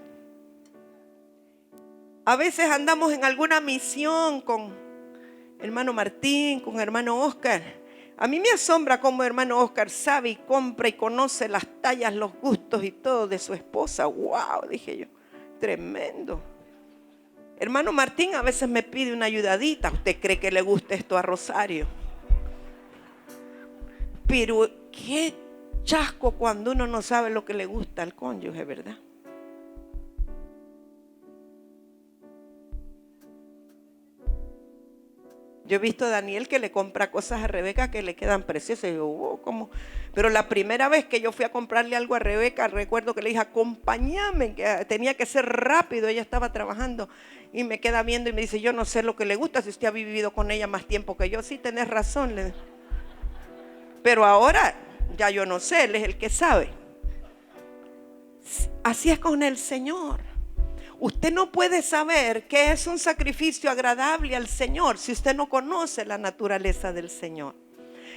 A veces andamos en alguna misión con hermano Martín, con hermano Oscar. A mí me asombra cómo hermano Oscar sabe y compra y conoce las tallas, los gustos y todo de su esposa. ¡Wow! Dije yo, tremendo. Hermano Martín a veces me pide una ayudadita. ¿Usted cree que le gusta esto a Rosario? Pero qué chasco cuando uno no sabe lo que le gusta al cónyuge, ¿verdad? Yo he visto a Daniel que le compra cosas a Rebeca que le quedan preciosas. Y yo, ¿cómo? Pero la primera vez que yo fui a comprarle algo a Rebeca, recuerdo que le dije: acompáñame, que tenía que ser rápido. Ella estaba trabajando y me queda viendo y me dice: yo no sé lo que le gusta, si usted ha vivido con ella más tiempo que yo. Sí, tenés razón. Pero ahora ya yo no sé, él es el que sabe. Así es con el Señor. Usted no puede saber qué es un sacrificio agradable al Señor si usted no conoce la naturaleza del Señor.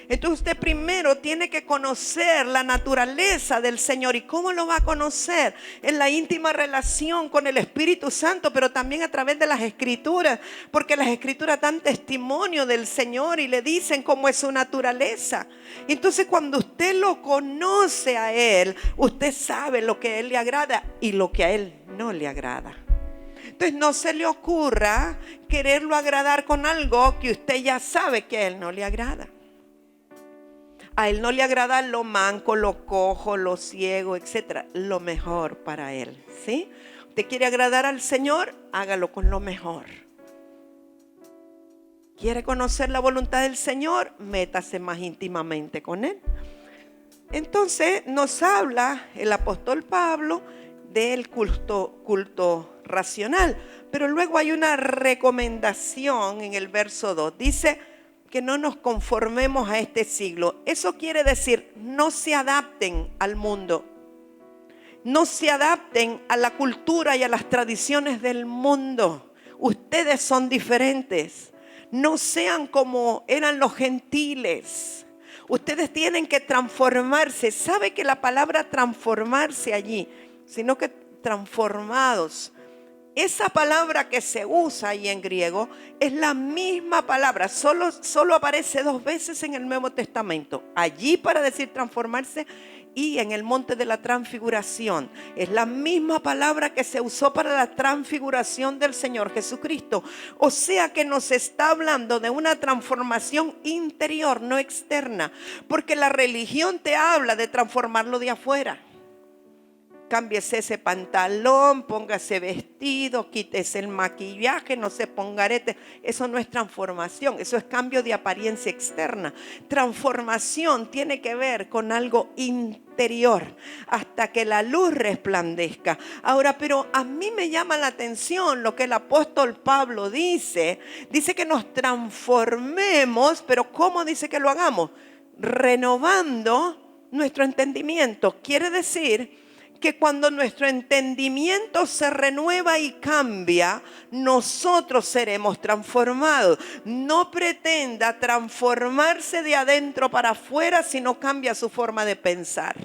Entonces usted primero tiene que conocer la naturaleza del Señor. ¿Y cómo lo va a conocer? En la íntima relación con el Espíritu Santo, pero también a través de las Escrituras, porque las Escrituras dan testimonio del Señor y le dicen cómo es su naturaleza. Entonces cuando usted lo conoce a Él, usted sabe lo que a Él le agrada y lo que a Él no le agrada. Entonces no se le ocurra quererlo agradar con algo que usted ya sabe que a Él no le agrada. A Él no le agrada lo manco, lo cojo, lo ciego, etc. Lo mejor para Él, ¿sí? ¿Usted quiere agradar al Señor? Hágalo con lo mejor. ¿Quiere conocer la voluntad del Señor? Métase más íntimamente con Él. Entonces nos habla el apóstol Pablo del culto racional. Pero luego hay una recomendación en el verso 2. Dice que no nos conformemos a este siglo. Eso quiere decir, no se adapten al mundo. No se adapten a la cultura y a las tradiciones del mundo. Ustedes son diferentes. No sean como eran los gentiles. Ustedes tienen que transformarse. ¿Sabe que la palabra transformarse allí, sino que transformados? Esa palabra que se usa ahí en griego es la misma palabra, solo aparece 2 veces en el Nuevo Testamento. Allí para decir transformarse y en el monte de la transfiguración. Es la misma palabra que se usó para la transfiguración del Señor Jesucristo. O sea que nos está hablando de una transformación interior, no externa. Porque la religión te habla de transformarlo de afuera. Cámbiese ese pantalón, póngase vestido, quítese el maquillaje, no se ponga arete. Eso no es transformación, eso es cambio de apariencia externa. Transformación tiene que ver con algo interior, hasta que la luz resplandezca. Ahora, pero a mí me llama la atención lo que el apóstol Pablo dice. Dice que nos transformemos, pero ¿cómo dice que lo hagamos? Renovando nuestro entendimiento. Quiere decir que cuando nuestro entendimiento se renueva y cambia, nosotros seremos transformados. No pretenda transformarse de adentro para afuera si no cambia su forma de pensar.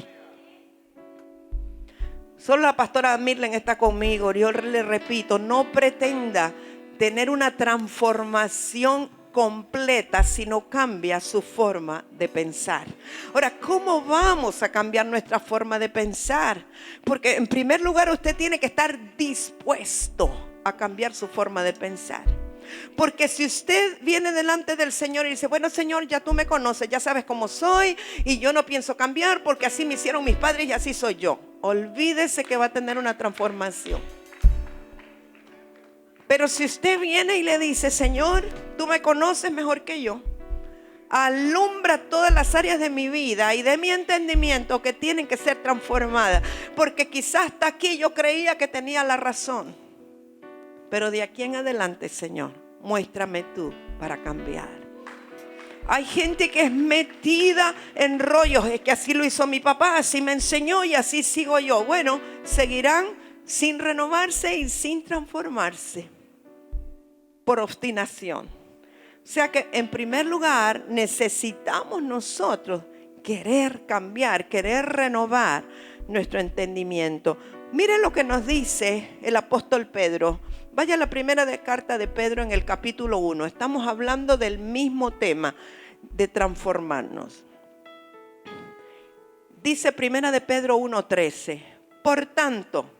Solo la pastora Mirlen está conmigo. Yo le repito, no pretenda tener una transformación completa si no cambia su forma de pensar. Ahora, ¿cómo vamos a cambiar nuestra forma de pensar? Porque en primer lugar usted tiene que estar dispuesto a cambiar su forma de pensar. Porque si usted viene delante del Señor y dice, bueno, Señor, ya tú me conoces, ya sabes cómo soy y yo no pienso cambiar porque así me hicieron mis padres y así soy yo. Olvídese que va a tener una transformación. Pero si usted viene y le dice, Señor, tú me conoces mejor que yo, alumbra todas las áreas de mi vida y de mi entendimiento que tienen que ser transformadas, porque quizás hasta aquí yo creía que tenía la razón, pero de aquí en adelante, Señor, muéstrame tú para cambiar. Hay gente que es metida en rollos, es que así lo hizo mi papá, así me enseñó y así sigo yo. Bueno, seguirán sin renovarse y sin transformarse por obstinación. O sea que en primer lugar necesitamos nosotros querer cambiar, querer renovar nuestro entendimiento. Miren lo que nos dice el apóstol Pedro. Vaya a la primera carta de Pedro en el capítulo 1. Estamos hablando del mismo tema de transformarnos. Dice primera de Pedro 1:13. Por tanto,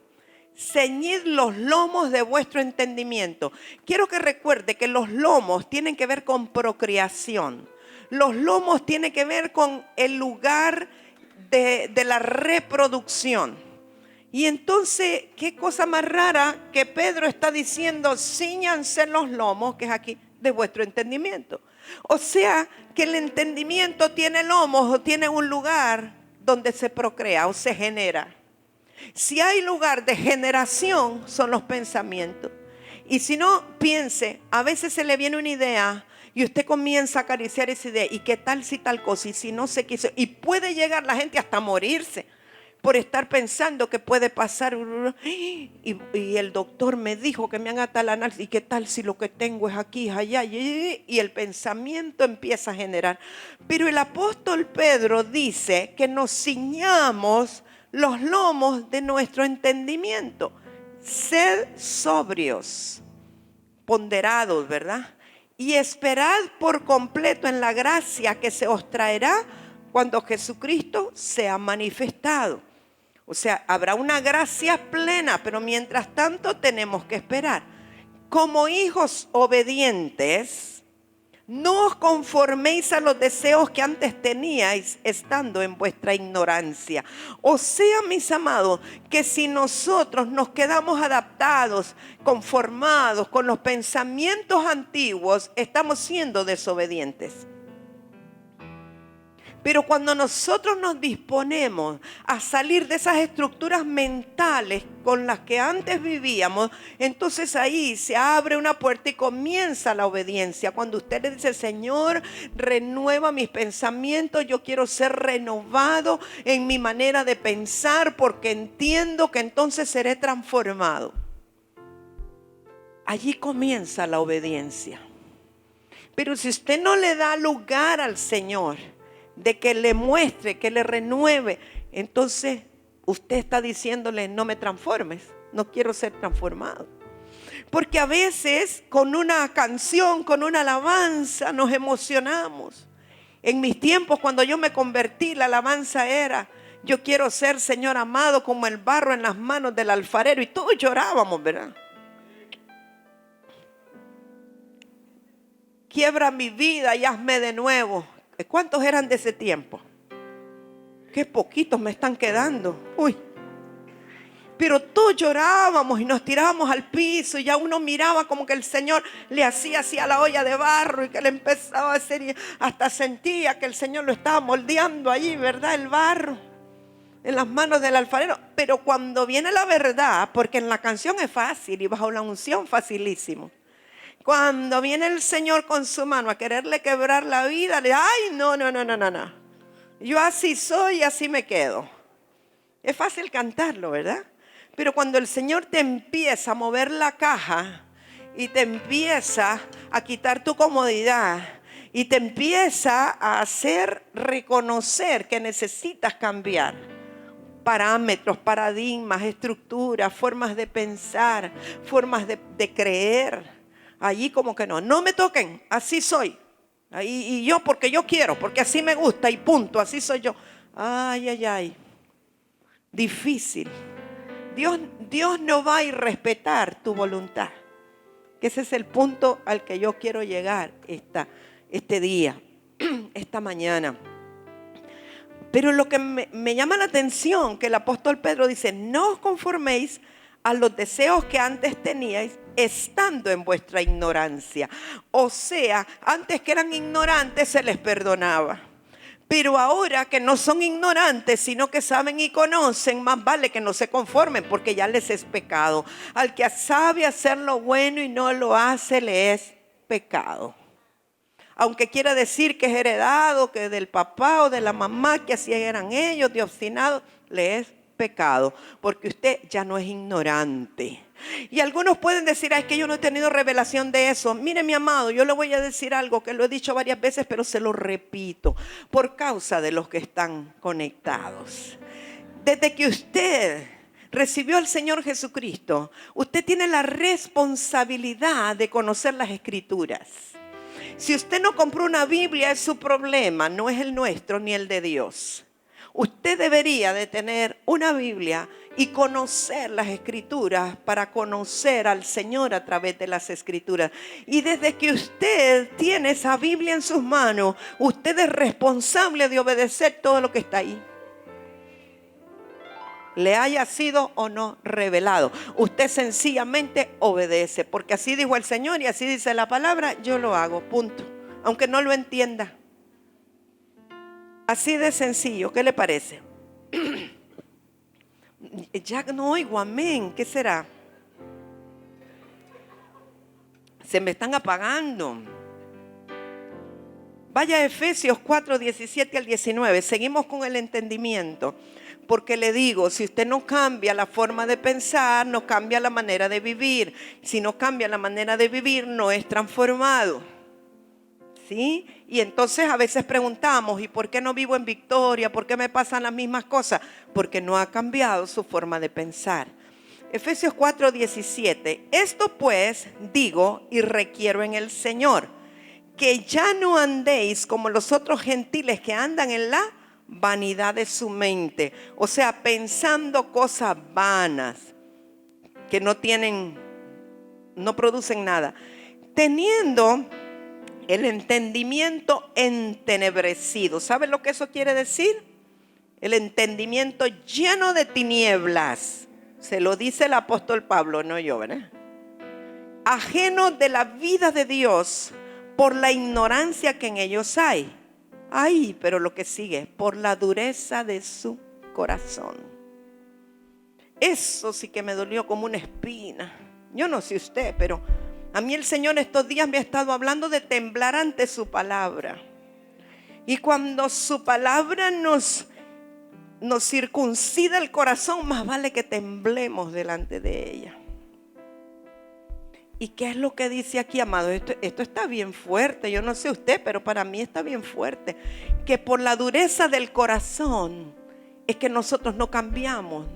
ceñid los lomos de vuestro entendimiento. Quiero que recuerde que los lomos tienen que ver con procreación. Los lomos tienen que ver con el lugar de la reproducción. Y entonces, qué cosa más rara que Pedro está diciendo, cíñanse los lomos, que es aquí, de vuestro entendimiento. O sea, que el entendimiento tiene lomos o tiene un lugar donde se procrea o se genera. Si hay lugar de generación, son los pensamientos. Y si no, piense, a veces se le viene una idea y usted comienza a acariciar esa idea. ¿Y qué tal si tal cosa? Y si no se quiso. Y puede llegar la gente hasta morirse por estar pensando que puede pasar. Y el doctor me dijo que me haga tal análisis. ¿Y qué tal si lo que tengo es aquí, es allá? Y el pensamiento empieza a generar. Pero el apóstol Pedro dice que nos ciñamos los lomos de nuestro entendimiento. Sed sobrios, ponderados, ¿verdad? Y esperad por completo en la gracia que se os traerá cuando Jesucristo sea manifestado. O sea, habrá una gracia plena, pero mientras tanto tenemos que esperar. Como hijos obedientes, no os conforméis a los deseos que antes teníais estando en vuestra ignorancia. O sea, mis amados, que si nosotros nos quedamos adaptados, conformados con los pensamientos antiguos, estamos siendo desobedientes. Pero cuando nosotros nos disponemos a salir de esas estructuras mentales con las que antes vivíamos, entonces ahí se abre una puerta y comienza la obediencia. Cuando usted le dice: Señor, renueva mis pensamientos, yo quiero ser renovado en mi manera de pensar, porque entiendo que entonces seré transformado. Allí comienza la obediencia. Pero si usted no le da lugar al Señor de que le muestre, que le renueve, entonces usted está diciéndole: no me transformes, no quiero ser transformado. Porque a veces con una canción, con una alabanza nos emocionamos. En mis tiempos, cuando yo me convertí, la alabanza era: yo quiero ser, Señor amado, como el barro en las manos del alfarero. Y todos llorábamos, ¿verdad? Quiebra mi vida y hazme de nuevo. ¿Cuántos eran de ese tiempo? Qué poquitos me están quedando. Uy. Pero todos llorábamos y nos tirábamos al piso, y ya uno miraba como que el Señor le hacía así a la olla de barro y que le empezaba a hacer, y hasta sentía que el Señor lo estaba moldeando allí, ¿verdad? El barro en las manos del alfarero. Pero cuando viene la verdad, porque en la canción es fácil y bajo la unción facilísimo. Cuando viene el Señor con su mano a quererle quebrar la vida, le ay, no. Yo así soy y así me quedo. Es fácil cantarlo, ¿verdad? Pero cuando el Señor te empieza a mover la caja y te empieza a quitar tu comodidad y te empieza a hacer reconocer que necesitas cambiar parámetros, paradigmas, estructuras, formas de pensar, formas de creer, allí como que no me toquen, así soy. Y yo porque yo quiero, porque así me gusta y punto, así soy yo. Ay. Difícil. Dios no va a irrespetar tu voluntad. Que ese es el punto al que yo quiero llegar este día, esta mañana. Pero lo que me llama la atención, que el apóstol Pedro dice: no os conforméis a los deseos que antes teníais, estando en vuestra ignorancia. O sea, antes que eran ignorantes se les perdonaba. Pero ahora que no son ignorantes, sino que saben y conocen, más vale que no se conformen, porque ya les es pecado. Al que sabe hacer lo bueno y no lo hace, le es pecado. Aunque quiera decir que es heredado, que del papá o de la mamá, que así eran ellos, de obstinados, le es pecado, porque usted ya no es ignorante. Y algunos pueden decir: es que yo no he tenido revelación de eso. Mire, mi amado, yo le voy a decir algo que lo he dicho varias veces, pero se lo repito, por causa de los que están conectados. Desde que usted recibió al Señor Jesucristo, usted tiene la responsabilidad de conocer las Escrituras. Si usted no compró una Biblia, es su problema, no es el nuestro ni el de Dios. Usted debería de tener una Biblia y conocer las Escrituras para conocer al Señor a través de las Escrituras. Y desde que usted tiene esa Biblia en sus manos, usted es responsable de obedecer todo lo que está ahí, le haya sido o no revelado. Usted sencillamente obedece, porque así dijo el Señor y así dice la palabra, yo lo hago, punto. Aunque no lo entienda. Así de sencillo, ¿qué le parece? Ya no oigo, amén. ¿Qué será? Se me están apagando. Vaya a Efesios 4, 17 al 19. Seguimos con el entendimiento. Porque le digo, si usted no cambia la forma de pensar, no cambia la manera de vivir. Si no cambia la manera de vivir, no es transformado. ¿Sí? Y entonces a veces preguntamos: ¿y por qué no vivo en victoria? ¿Por qué me pasan las mismas cosas? Porque no ha cambiado su forma de pensar. Efesios 4, 17. Esto pues digo y requiero en el Señor, que ya no andéis como los otros gentiles que andan en la vanidad de su mente. O sea, pensando cosas vanas que no producen nada. Teniendo el entendimiento entenebrecido. ¿Sabe lo que eso quiere decir? El entendimiento lleno de tinieblas. Se lo dice el apóstol Pablo, no yo, ¿verdad? Ajeno de la vida de Dios por la ignorancia que en ellos hay. Ay, pero lo que sigue, por la dureza de su corazón. Eso sí que me dolió como una espina. Yo no sé usted, pero a mí el Señor estos días me ha estado hablando de temblar ante su palabra. Y cuando su palabra nos circuncida el corazón, más vale que temblemos delante de ella. ¿Y qué es lo que dice aquí, amado? Esto está bien fuerte. Yo no sé usted, pero para mí está bien fuerte. Que por la dureza del corazón es que nosotros no cambiamos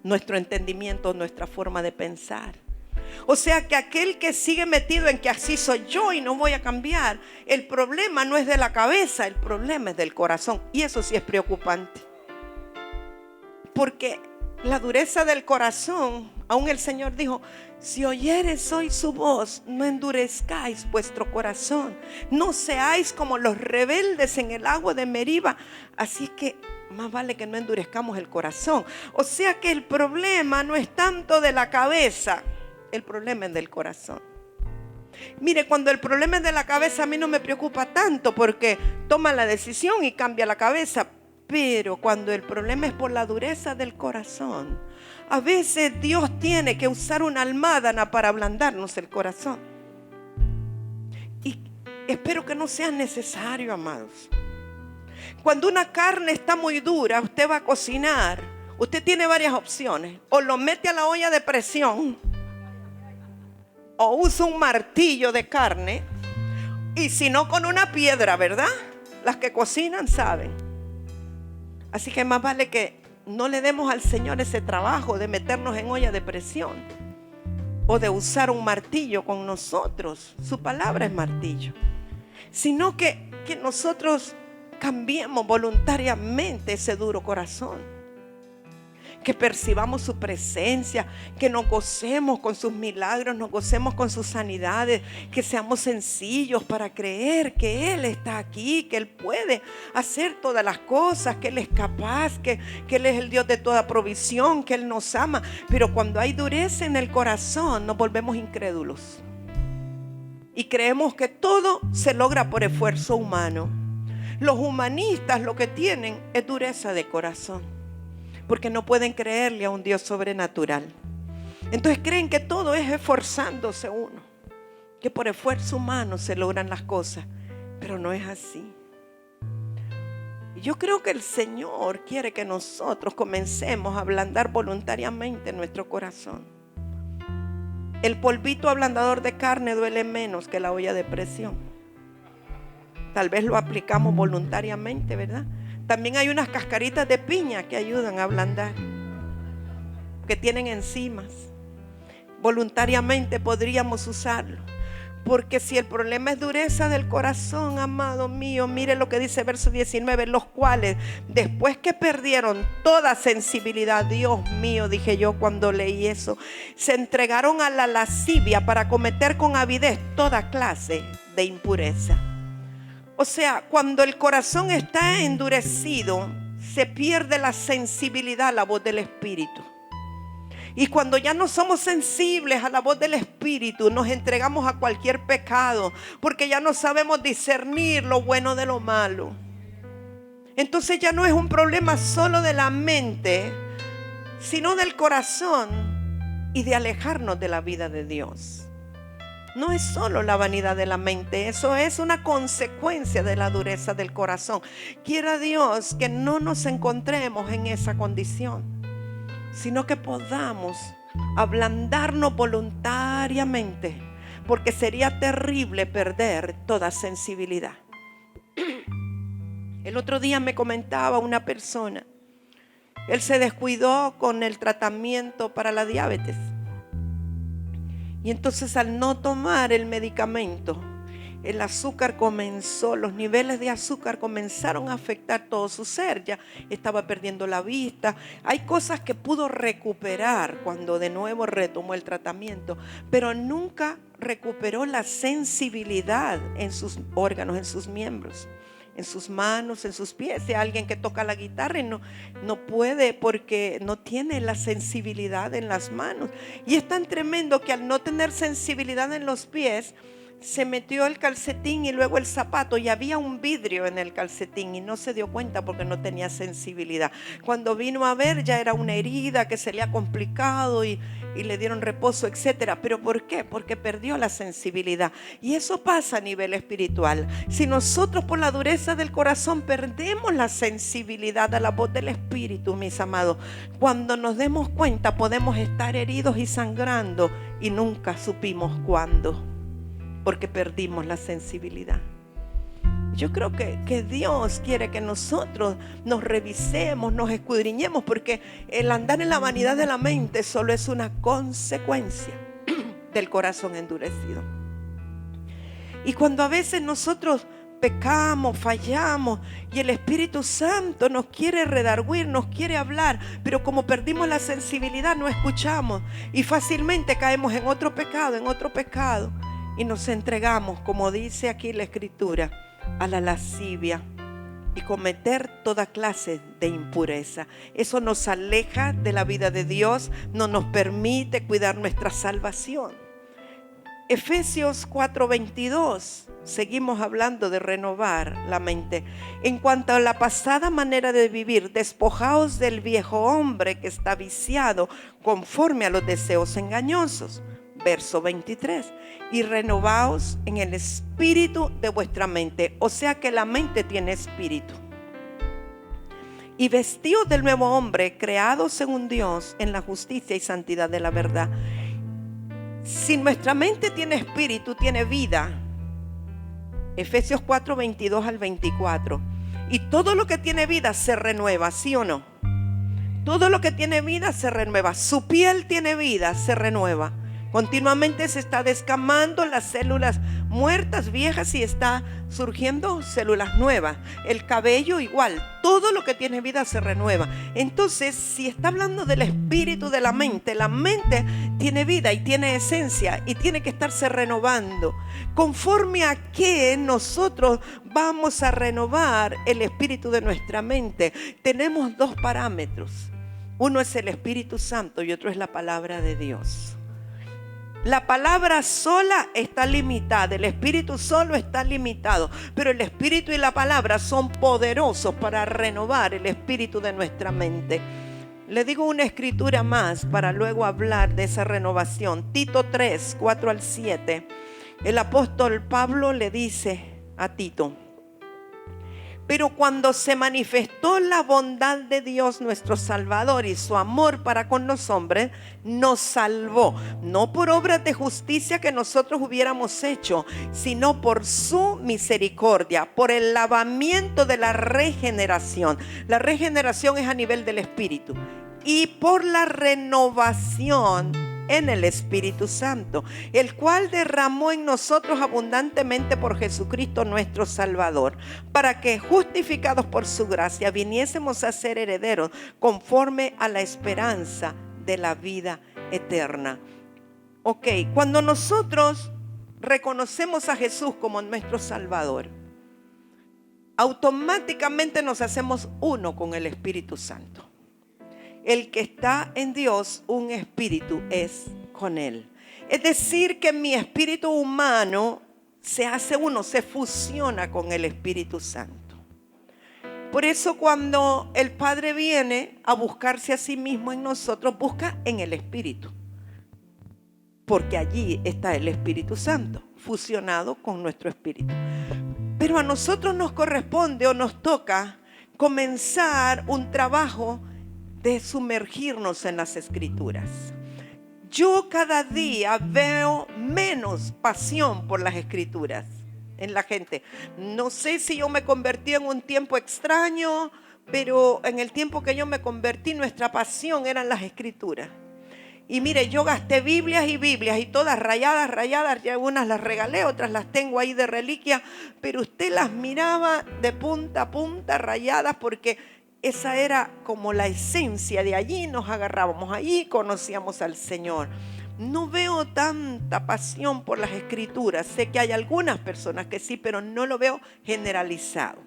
nuestro entendimiento, nuestra forma de pensar. O sea que aquel que sigue metido en que así soy yo y no voy a cambiar, el problema no es de la cabeza, el problema es del corazón. Y eso sí es preocupante. Porque la dureza del corazón, aún el Señor dijo, si oyeres hoy su voz, no endurezcáis vuestro corazón. No seáis como los rebeldes en el agua de Meriba. Así que más vale que no endurezcamos el corazón. O sea que el problema no es tanto de la cabeza, el problema es del corazón. Mire, cuando el problema es de la cabeza, a mí no me preocupa tanto porque toma la decisión y cambia la cabeza. Pero cuando el problema es por la dureza del corazón, a veces Dios tiene que usar una almádana para ablandarnos el corazón. Y espero que no sea necesario, amados. Cuando una carne está muy dura, usted va a cocinar. Usted tiene varias opciones. O lo mete a la olla de presión, o usa un martillo de carne, y si no con una piedra, ¿verdad? Las que cocinan saben. Así que más vale que no le demos al Señor ese trabajo de meternos en olla de presión o de usar un martillo con nosotros. Su palabra es martillo. Sino que nosotros cambiemos voluntariamente ese duro corazón. Que percibamos su presencia, que nos gocemos con sus milagros, nos gocemos con sus sanidades, que seamos sencillos para creer que Él está aquí, que Él puede hacer todas las cosas, que Él es capaz, que Él es el Dios de toda provisión, que Él nos ama. Pero cuando hay dureza en el corazón, nos volvemos incrédulos y creemos que todo se logra por esfuerzo humano. Los humanistas lo que tienen es dureza de corazón, porque no pueden creerle a un Dios sobrenatural. Entonces creen que todo es esforzándose uno, que por esfuerzo humano se logran las cosas, pero no es así. Yo creo que el Señor quiere que nosotros comencemos a ablandar voluntariamente nuestro corazón. El polvito ablandador de carne duele menos que la olla de presión. Tal vez lo aplicamos voluntariamente, ¿verdad? También hay unas cascaritas de piña que ayudan a ablandar, que tienen enzimas. Voluntariamente podríamos usarlo. Porque si el problema es dureza del corazón, amado mío, mire lo que dice verso 19, los cuales después que perdieron toda sensibilidad, Dios mío, dije yo cuando leí eso, se entregaron a la lascivia para cometer con avidez toda clase de impureza. O sea, cuando el corazón está endurecido, se pierde la sensibilidad a la voz del Espíritu. Y cuando ya no somos sensibles a la voz del Espíritu, nos entregamos a cualquier pecado, porque ya no sabemos discernir lo bueno de lo malo. Entonces ya no es un problema solo de la mente, sino del corazón y de alejarnos de la vida de Dios. No es solo la vanidad de la mente, eso es una consecuencia de la dureza del corazón. Quiera Dios que no nos encontremos en esa condición, sino que podamos ablandarnos voluntariamente, porque sería terrible perder toda sensibilidad. El otro día me comentaba una persona, él se descuidó con el tratamiento para la diabetes. Y entonces al no tomar el medicamento, el azúcar comenzó, los niveles de azúcar comenzaron a afectar todo su ser. Ya estaba perdiendo la vista. Hay cosas que pudo recuperar cuando de nuevo retomó el tratamiento, pero nunca recuperó la sensibilidad en sus órganos, en sus miembros. en sus manos, en sus pies. Si hay alguien que toca la guitarra y no puede porque no tiene la sensibilidad en las manos. Y es tan tremendo que al no tener sensibilidad en los pies, se metió el calcetín y luego el zapato y había un vidrio en el calcetín y no se dio cuenta porque no tenía sensibilidad. Cuando vino a ver, ya era una herida que se le ha complicado y le dieron reposo, etcétera. ¿Pero por qué? Porque perdió la sensibilidad. Y eso pasa a nivel espiritual. Si nosotros por la dureza del corazón perdemos la sensibilidad a la voz del Espíritu, mis amados, cuando nos demos cuenta podemos estar heridos y sangrando y nunca supimos cuándo, porque perdimos la sensibilidad. Yo creo que Dios quiere que nosotros nos revisemos, nos escudriñemos, porque el andar en la vanidad de la mente solo es una consecuencia del corazón endurecido. Y cuando a veces nosotros pecamos, fallamos y el Espíritu Santo nos quiere redarguir, nos quiere hablar, pero como perdimos la sensibilidad no escuchamos y fácilmente caemos en otro pecado y nos entregamos, como dice aquí la Escritura, a la lascivia y cometer toda clase de impureza. Eso nos aleja de la vida de Dios, no nos permite cuidar nuestra salvación. Efesios 4:22, seguimos hablando de renovar la mente. En cuanto a la pasada manera de vivir, despojaos del viejo hombre que está viciado conforme a los deseos engañosos. Verso 23, y renovaos en el espíritu de vuestra mente. O sea que la mente tiene espíritu. Y vestidos del nuevo hombre, creado según Dios en la justicia y santidad de la verdad. Si nuestra mente tiene espíritu, tiene vida. Efesios 4:22 al 24. Y todo lo que tiene vida se renueva, ¿sí o no? Todo lo que tiene vida se renueva. Su piel tiene vida, se renueva. Continuamente se está descamando las células muertas, viejas, y está surgiendo células nuevas. El cabello igual, todo lo que tiene vida se renueva. Entonces, si está hablando del espíritu de la mente tiene vida y tiene esencia y tiene que estarse renovando. Conforme a que nosotros vamos a renovar el espíritu de nuestra mente, tenemos dos parámetros. Uno es el Espíritu Santo y otro es la palabra de Dios. La palabra sola está limitada, el Espíritu solo está limitado, pero el Espíritu y la palabra son poderosos para renovar el espíritu de nuestra mente. Le digo una escritura más para luego hablar de esa renovación. Tito 3, 4 al 7. El apóstol Pablo le dice a Tito: pero cuando se manifestó la bondad de Dios nuestro Salvador y su amor para con los hombres, nos salvó, no por obras de justicia que nosotros hubiéramos hecho, sino por su misericordia, por el lavamiento de la regeneración. La regeneración es a nivel del espíritu. Y por la renovación en el Espíritu Santo, el cual derramó en nosotros abundantemente por Jesucristo nuestro Salvador, para que, justificados por su gracia, viniésemos a ser herederos conforme a la esperanza de la vida eterna. Ok, cuando nosotros reconocemos a Jesús como nuestro Salvador, automáticamente nos hacemos uno con el Espíritu Santo. El que está en Dios, un espíritu es con Él. Es decir, que mi espíritu humano se hace uno, se fusiona con el Espíritu Santo. Por eso cuando el Padre viene a buscarse a sí mismo en nosotros, busca en el Espíritu. Porque allí está el Espíritu Santo, fusionado con nuestro espíritu. Pero a nosotros nos corresponde o nos toca comenzar un trabajo de sumergirnos en las Escrituras. Yo cada día veo menos pasión por las Escrituras en la gente. No sé si yo me convertí en un tiempo extraño, pero en el tiempo que yo me convertí, nuestra pasión eran las Escrituras. Y mire, yo gasté Biblias y todas rayadas, ya unas las regalé, otras las tengo ahí de reliquia, pero usted las miraba de punta a punta rayadas porque esa era como la esencia, de allí nos agarrábamos, allí conocíamos al Señor. No veo tanta pasión por las Escrituras. Sé que hay algunas personas que sí, pero no lo veo generalizado.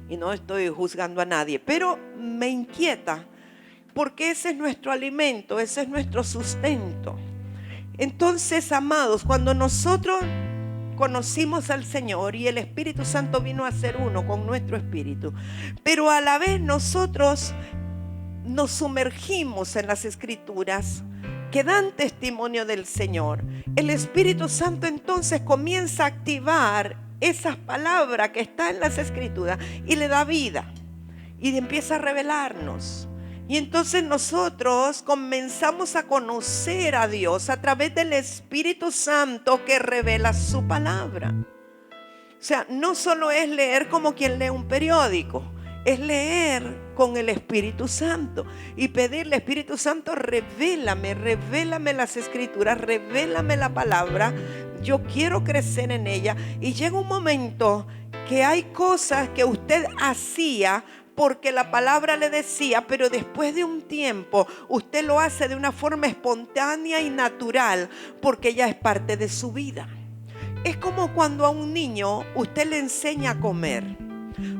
y no estoy juzgando a nadie, pero me inquieta porque ese es nuestro alimento, ese es nuestro sustento. Entonces, amados, cuando nosotros conocimos al Señor y el Espíritu Santo vino a ser uno con nuestro espíritu, pero a la vez nosotros nos sumergimos en las Escrituras que dan testimonio del Señor, el Espíritu Santo entonces comienza a activar esas palabras que están en las Escrituras y le da vida y empieza a revelarnos. Y entonces nosotros comenzamos a conocer a Dios a través del Espíritu Santo que revela su palabra. O sea, no solo es leer como quien lee un periódico, es leer con el Espíritu Santo y pedirle: Espíritu Santo, revélame las Escrituras, revélame la palabra. Yo quiero crecer en ella. Y llega un momento que hay cosas que usted hacía porque la palabra le decía, pero después de un tiempo usted lo hace de una forma espontánea y natural porque ya es parte de su vida. Es como cuando a un niño usted le enseña a comer.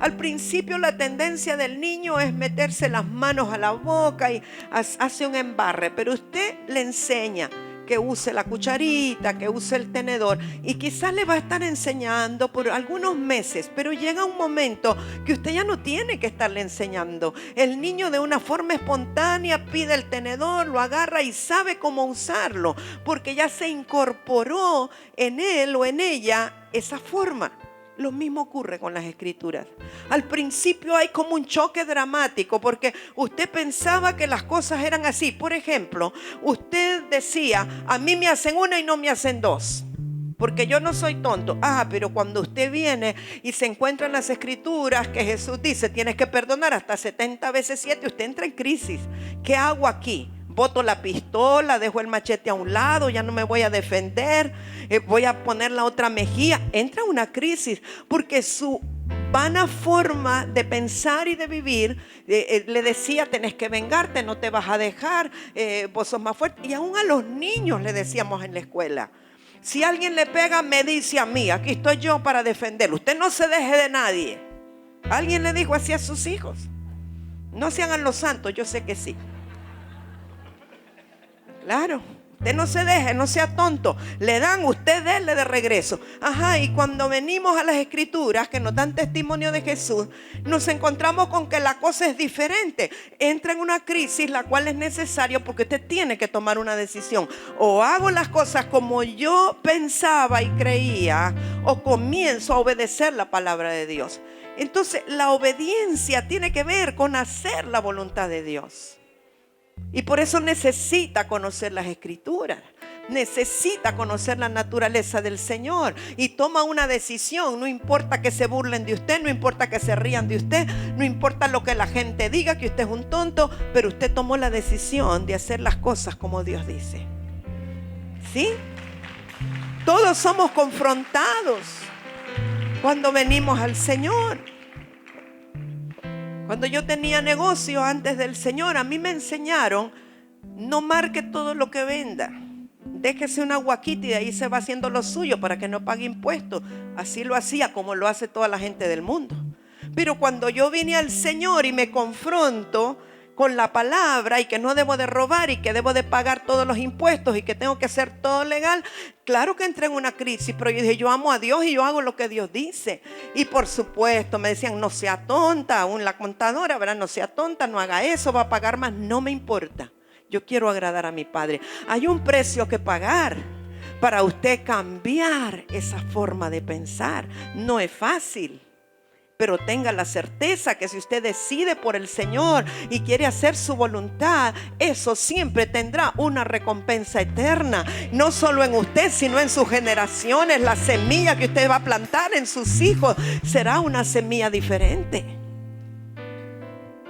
Al principio la tendencia del niño es meterse las manos a la boca y hace un embarre, pero usted le enseña que use la cucharita, que use el tenedor, y quizás le va a estar enseñando por algunos meses, pero llega un momento que usted ya no tiene que estarle enseñando. El niño de una forma espontánea pide el tenedor, lo agarra y sabe cómo usarlo, porque ya se incorporó en él o en ella esa forma. Lo mismo ocurre con las Escrituras. Al principio hay como un choque dramático porque usted pensaba que las cosas eran así. Por ejemplo, usted decía: a mí me hacen una y no me hacen dos, porque yo no soy tonto. Pero cuando usted viene y se encuentra en las Escrituras que Jesús dice: tienes que perdonar hasta 70 veces 7, usted entra en crisis. ¿Qué hago aquí? Boto la pistola, dejo el machete a un lado, ya no me voy a defender, voy a poner la otra mejilla. Entra una crisis porque su vana forma de pensar y de vivir le decía: tenés que vengarte, no te vas a dejar, vos sos más fuerte. Y aún a los niños le decíamos en la escuela: si alguien le pega, me dice a mí, aquí estoy yo para defenderlo, usted no se deje de nadie. ¿Alguien le dijo así a sus hijos? No se hagan los santos, yo sé que sí. Claro, usted no se deje, no sea tonto. Le dan, usted déle de regreso. Y cuando venimos a las Escrituras que nos dan testimonio de Jesús, nos encontramos con que la cosa es diferente. Entra en una crisis, la cual es necesaria porque usted tiene que tomar una decisión. O hago las cosas como yo pensaba y creía, o comienzo a obedecer la palabra de Dios. Entonces, la obediencia tiene que ver con hacer la voluntad de Dios. Y por eso necesita conocer las Escrituras, necesita conocer la naturaleza del Señor y toma una decisión. No importa que se burlen de usted, no importa que se rían de usted, no importa lo que la gente diga, que usted es un tonto, pero usted tomó la decisión de hacer las cosas como Dios dice. ¿Sí? Todos somos confrontados cuando venimos al Señor. Cuando yo tenía negocio antes del Señor, a mí me enseñaron: no marque todo lo que venda. Déjese una guaquita y de ahí se va haciendo lo suyo para que no pague impuestos. Así lo hacía, como lo hace toda la gente del mundo. Pero cuando yo vine al Señor y me confronto con la palabra y que no debo de robar y que debo de pagar todos los impuestos y que tengo que hacer todo legal, claro que entré en una crisis, pero yo dije: yo amo a Dios y yo hago lo que Dios dice. Y por supuesto me decían: no sea tonta, aún la contadora, ¿verdad? No sea tonta, no haga eso, va a pagar más. No me importa, yo quiero agradar a mi Padre. Hay un precio que pagar para usted cambiar esa forma de pensar. No es fácil, pero tenga la certeza que si usted decide por el Señor y quiere hacer su voluntad, eso siempre tendrá una recompensa eterna. No solo en usted, sino en sus generaciones. La semilla que usted va a plantar en sus hijos será una semilla diferente.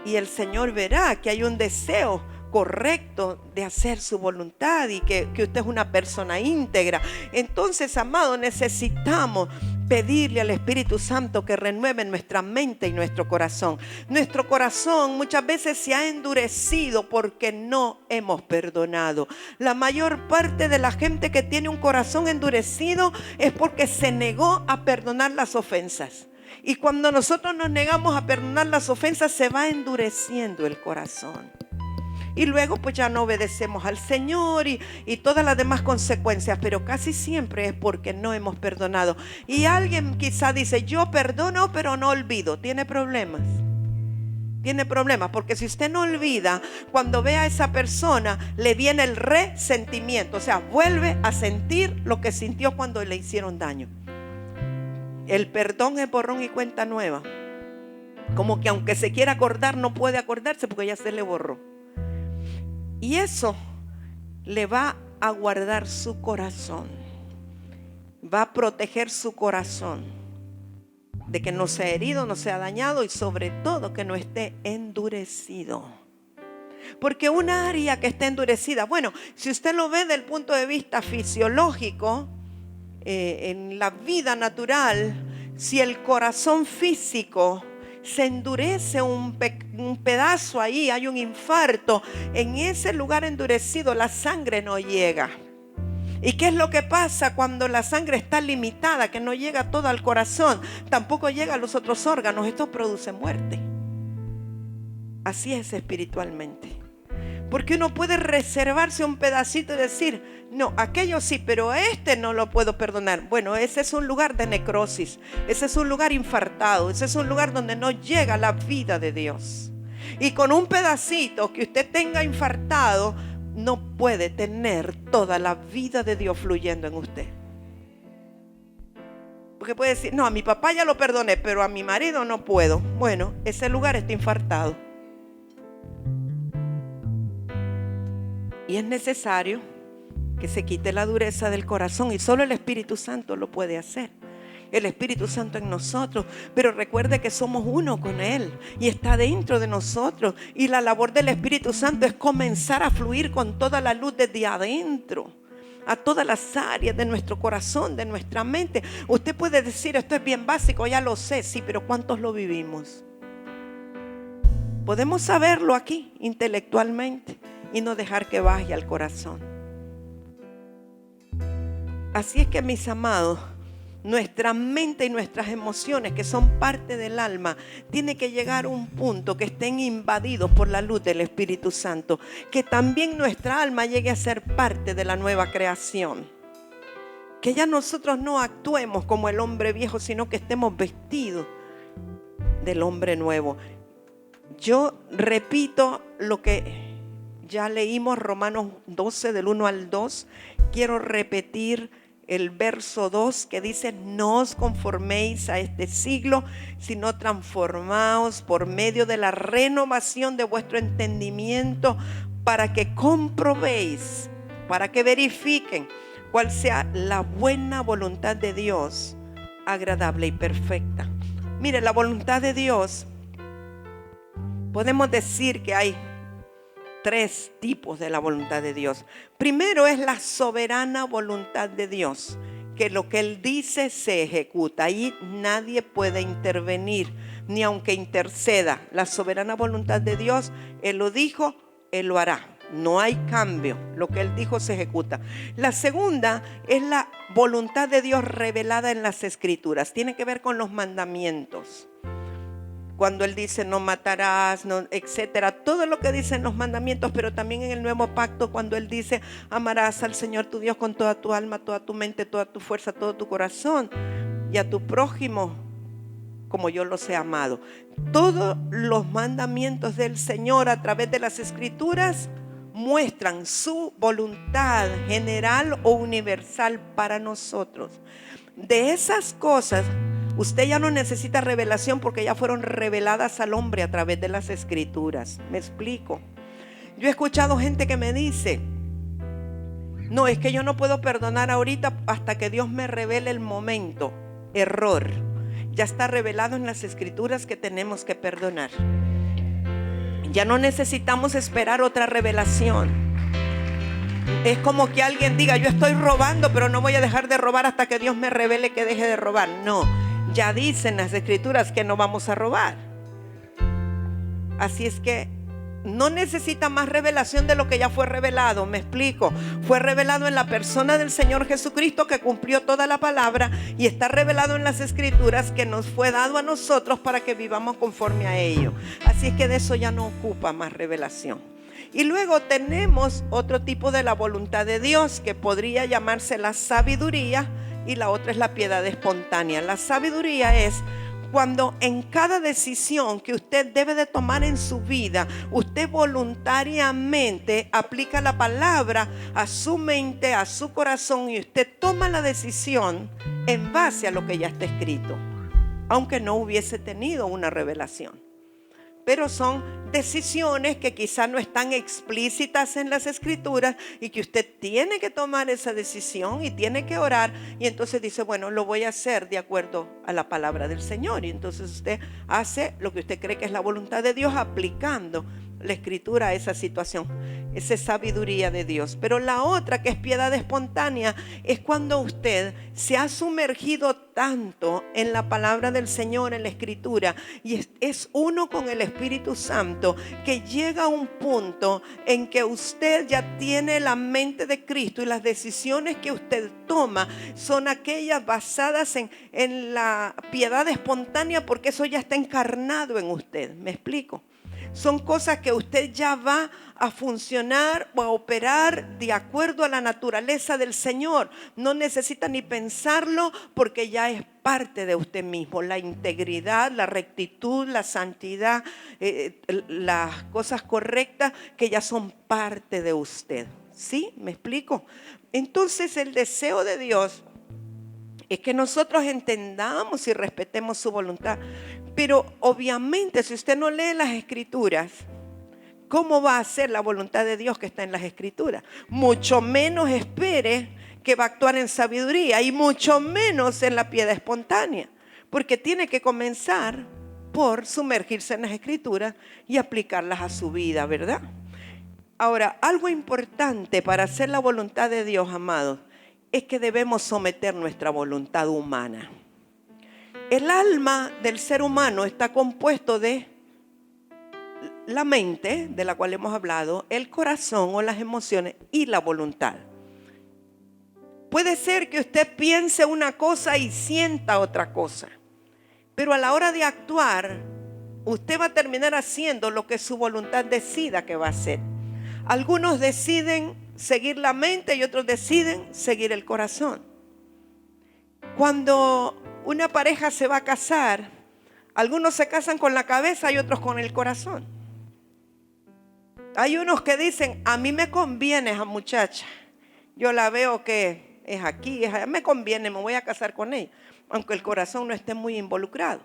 Y el Señor verá que hay un deseo correcto de hacer su voluntad y que usted es una persona íntegra. Entonces, amado, necesitamos pedirle al Espíritu Santo que renueve nuestra mente y nuestro corazón. Nuestro corazón muchas veces se ha endurecido porque no hemos perdonado. La mayor parte de la gente que tiene un corazón endurecido es porque se negó a perdonar las ofensas. Y cuando nosotros nos negamos a perdonar las ofensas, se va endureciendo el corazón. Y luego pues ya no obedecemos al Señor y todas las demás consecuencias, pero casi siempre es porque no hemos perdonado. Y alguien quizá dice, yo perdono pero no olvido. Tiene problemas. Tiene problemas, porque si usted no olvida, cuando ve a esa persona, le viene el resentimiento. O sea, vuelve a sentir lo que sintió cuando le hicieron daño. El perdón es borrón y cuenta nueva. Como que aunque se quiera acordar, no puede acordarse porque ya se le borró. Y eso le va a guardar su corazón. Va a proteger su corazón de que no sea herido, no sea dañado y sobre todo que no esté endurecido. Porque una área que está endurecida, bueno, si usted lo ve desde el punto de vista fisiológico, en la vida natural, si el corazón físico se endurece un pedazo ahí, hay un infarto, en ese lugar endurecido la sangre no llega. ¿Y qué es lo que pasa cuando la sangre está limitada, que no llega toda al corazón, tampoco llega a los otros órganos? Esto produce muerte. Así es espiritualmente. Porque uno puede reservarse un pedacito y decir, no, aquello sí, pero a este no lo puedo perdonar. Bueno, ese es un lugar de necrosis, ese es un lugar infartado, ese es un lugar donde no llega la vida de Dios. Y con un pedacito que usted tenga infartado, no puede tener toda la vida de Dios fluyendo en usted. Porque puede decir, no, a mi papá ya lo perdoné, pero a mi marido no puedo. Bueno, ese lugar está infartado. Y es necesario que se quite la dureza del corazón, y solo el Espíritu Santo lo puede hacer. El Espíritu Santo en nosotros, pero recuerde que somos uno con Él y está dentro de nosotros, y la labor del Espíritu Santo es comenzar a fluir con toda la luz desde adentro a todas las áreas de nuestro corazón, de nuestra mente. Usted puede decir, esto es bien básico, ya lo sé, sí, pero ¿cuántos lo vivimos? Podemos saberlo aquí intelectualmente y no dejar que baje al corazón. Así es que, mis amados, nuestra mente y nuestras emociones, que son parte del alma, tiene que llegar a un punto que estén invadidos por la luz del Espíritu Santo, que también nuestra alma llegue a ser parte de la nueva creación, que ya nosotros no actuemos como el hombre viejo, sino que estemos vestidos del hombre nuevo. Yo repito lo que ya leímos, Romanos 12 del 1 al 2. Quiero repetir el verso 2 que dice, no os conforméis a este siglo, sino transformaos por medio de la renovación de vuestro entendimiento, para que comprobéis, para que verifiquen cuál sea la buena voluntad de Dios, agradable y perfecta. Mire, la voluntad de Dios, podemos decir que hay tres tipos de la voluntad de Dios. Primero es la soberana voluntad de Dios, que lo que Él dice se ejecuta. Ahí nadie puede intervenir, ni aunque interceda. La soberana voluntad de Dios, Él lo dijo, Él lo hará. No hay cambio, lo que Él dijo se ejecuta. La segunda es la voluntad de Dios revelada en las Escrituras. Tiene que ver con los mandamientos. Cuando Él dice no matarás, no, etcétera, todo lo que dicen los mandamientos, pero también en el nuevo pacto, cuando Él dice amarás al Señor tu Dios con toda tu alma, toda tu mente, toda tu fuerza, todo tu corazón, y a tu prójimo como yo los he amado. Todos los mandamientos del Señor a través de las Escrituras muestran su voluntad general o universal para nosotros. De esas cosas usted ya no necesita revelación, porque ya fueron reveladas al hombre a través de las Escrituras. ¿Me explico? Yo he escuchado gente que me dice, no, es que yo no puedo perdonar ahorita hasta que Dios me revele el momento. Error. Ya está revelado en las Escrituras que tenemos que perdonar. Ya no necesitamos esperar otra revelación. Es como que alguien diga, yo estoy robando, pero no voy a dejar de robar hasta que Dios me revele que deje de robar. No. Ya dicen las Escrituras que no vamos a robar. Así es que no necesita más revelación de lo que ya fue revelado. Me explico. Fue revelado en la persona del Señor Jesucristo, que cumplió toda la palabra, y está revelado en las Escrituras, que nos fue dado a nosotros para que vivamos conforme a ello. Así es que de eso ya no ocupa más revelación. Y luego tenemos otro tipo de la voluntad de Dios, que podría llamarse la sabiduría, y la otra es la piedad espontánea. La sabiduría es cuando en cada decisión que usted debe de tomar en su vida, usted voluntariamente aplica la palabra a su mente, a su corazón, y usted toma la decisión en base a lo que ya está escrito, aunque no hubiese tenido una revelación. Pero son decisiones que quizás no están explícitas en las Escrituras, y que usted tiene que tomar esa decisión y tiene que orar, y entonces dice, bueno, lo voy a hacer de acuerdo a la palabra del Señor. Y entonces usted hace lo que usted cree que es la voluntad de Dios, aplicando la Escritura a esa situación. Esa es sabiduría de Dios. Pero la otra, que es piedad espontánea, es cuando usted se ha sumergido tanto en la palabra del Señor, en la Escritura, y es uno con el Espíritu Santo, que llega a un punto en que usted ya tiene la mente de Cristo, y las decisiones que usted toma son aquellas basadas en la piedad espontánea, porque eso ya está encarnado en usted. ¿Me explico? Son cosas que usted ya va a funcionar o a operar de acuerdo a la naturaleza del Señor. No necesita ni pensarlo, porque ya es parte de usted mismo. La integridad, la rectitud, la santidad, las cosas correctas que ya son parte de usted. ¿Sí? ¿Me explico? Entonces el deseo de Dios es que nosotros entendamos y respetemos su voluntad. Pero obviamente, si usted no lee las Escrituras, ¿cómo va a ser la voluntad de Dios que está en las Escrituras? Mucho menos espere que va a actuar en sabiduría, y mucho menos en la piedad espontánea, porque tiene que comenzar por sumergirse en las Escrituras y aplicarlas a su vida, ¿verdad? Ahora, algo importante para hacer la voluntad de Dios, amados, es que debemos someter nuestra voluntad humana. El alma del ser humano está compuesto de la mente, de la cual hemos hablado, el corazón o las emociones, y la voluntad. Puede ser que usted piense una cosa y sienta otra cosa, pero a la hora de actuar, usted va a terminar haciendo lo que su voluntad decida que va a hacer. Algunos deciden seguir la mente y otros deciden seguir el corazón. Cuando una pareja se va a casar, algunos se casan con la cabeza y otros con el corazón. Hay unos que dicen, a mí me conviene esa muchacha, yo la veo que es aquí, es allá, me conviene, me voy a casar con ella, aunque el corazón no esté muy involucrado.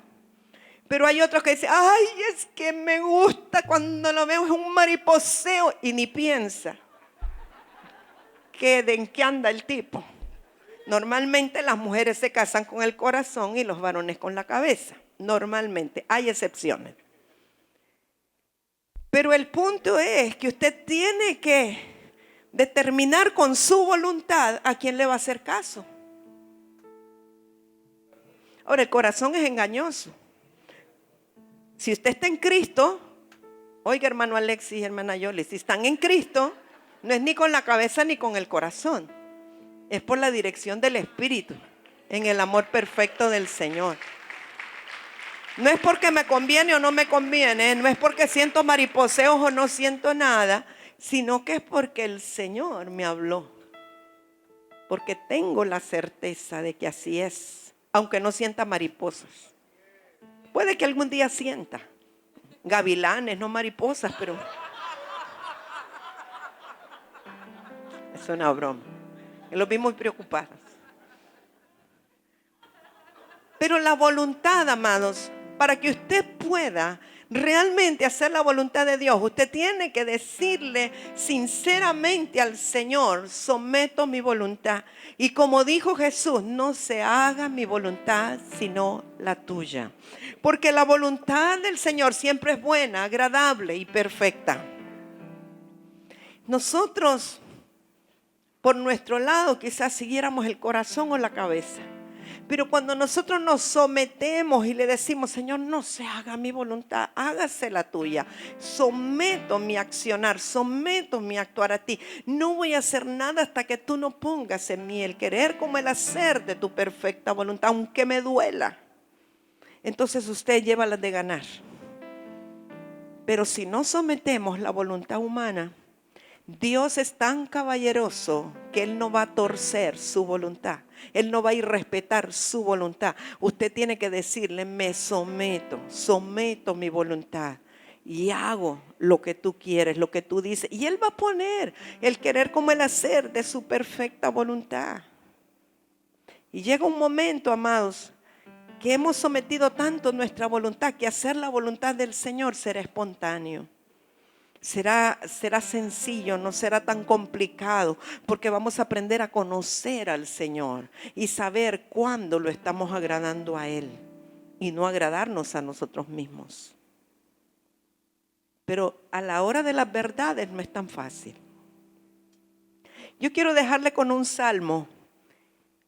Pero hay otros que dicen, ay, es que me gusta, cuando lo veo es un mariposeo, y ni piensa en qué anda el tipo. Normalmente las mujeres se casan con el corazón y los varones con la cabeza. Normalmente, hay excepciones. Pero el punto es que usted tiene que determinar con su voluntad a quién le va a hacer caso. Ahora, el corazón es engañoso. Si usted está en Cristo, oiga, hermano Alexis y hermana Yoli, si están en Cristo, no es ni con la cabeza ni con el corazón. Es por la dirección del Espíritu, en el amor perfecto del Señor. No es porque me conviene o no me conviene, no es porque siento mariposeos o no siento nada, sino que es porque el Señor me habló. Porque tengo la certeza de que así es, aunque no sienta mariposas. Puede que algún día sienta gavilanes, no mariposas, pero es una broma. Los vi muy preocupados. Pero la voluntad, amados, para que usted pueda realmente hacer la voluntad de Dios, usted tiene que decirle sinceramente al Señor, someto mi voluntad. Y como dijo Jesús, no se haga mi voluntad sino la tuya. Porque la voluntad del Señor siempre es buena, agradable y perfecta. Nosotros, por nuestro lado, quizás siguiéramos el corazón o la cabeza. Pero cuando nosotros nos sometemos y le decimos, Señor, no se haga mi voluntad, hágase la tuya. Someto mi accionar, someto mi actuar a ti. No voy a hacer nada hasta que tú no pongas en mí el querer como el hacer de tu perfecta voluntad, aunque me duela. Entonces usted lleva las de ganar. Pero si no sometemos la voluntad humana, Dios es tan caballeroso que Él no va a torcer su voluntad. Él no va a irrespetar su voluntad. Usted tiene que decirle, me someto mi voluntad y hago lo que tú quieres, lo que tú dices. Y Él va a poner el querer como el hacer de su perfecta voluntad. Y llega un momento, amados, que hemos sometido tanto nuestra voluntad que hacer la voluntad del Señor será espontáneo. Será sencillo, no será tan complicado, porque vamos a aprender a conocer al Señor y saber cuándo lo estamos agradando a Él y no agradarnos a nosotros mismos. Pero a la hora de las verdades no es tan fácil. Yo quiero dejarle con un salmo,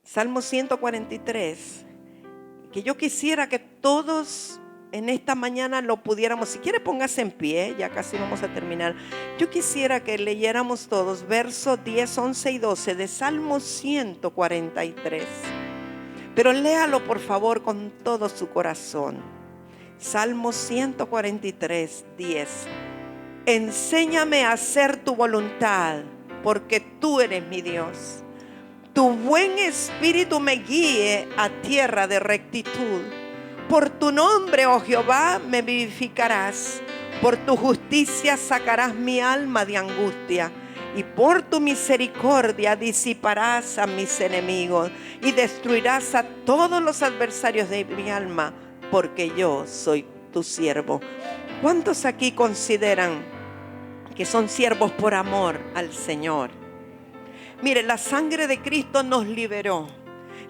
Salmo 143, que yo quisiera que todos en esta mañana lo pudiéramos. Si quiere, póngase en pie, ya casi vamos a terminar. Yo quisiera que leyéramos todos versos 10, 11 y 12 de Salmo 143. Pero léalo por favor con todo su corazón. Salmo 143, 10. Enséñame a hacer tu voluntad, porque tú eres mi Dios. Tu buen espíritu me guíe a tierra de rectitud. Por tu nombre, oh Jehová, me vivificarás. Por tu justicia sacarás mi alma de angustia. Y por tu misericordia disiparás a mis enemigos y destruirás a todos los adversarios de mi alma, porque yo soy tu siervo. ¿Cuántos aquí consideran que son siervos por amor al Señor? Mire, la sangre de Cristo nos liberó.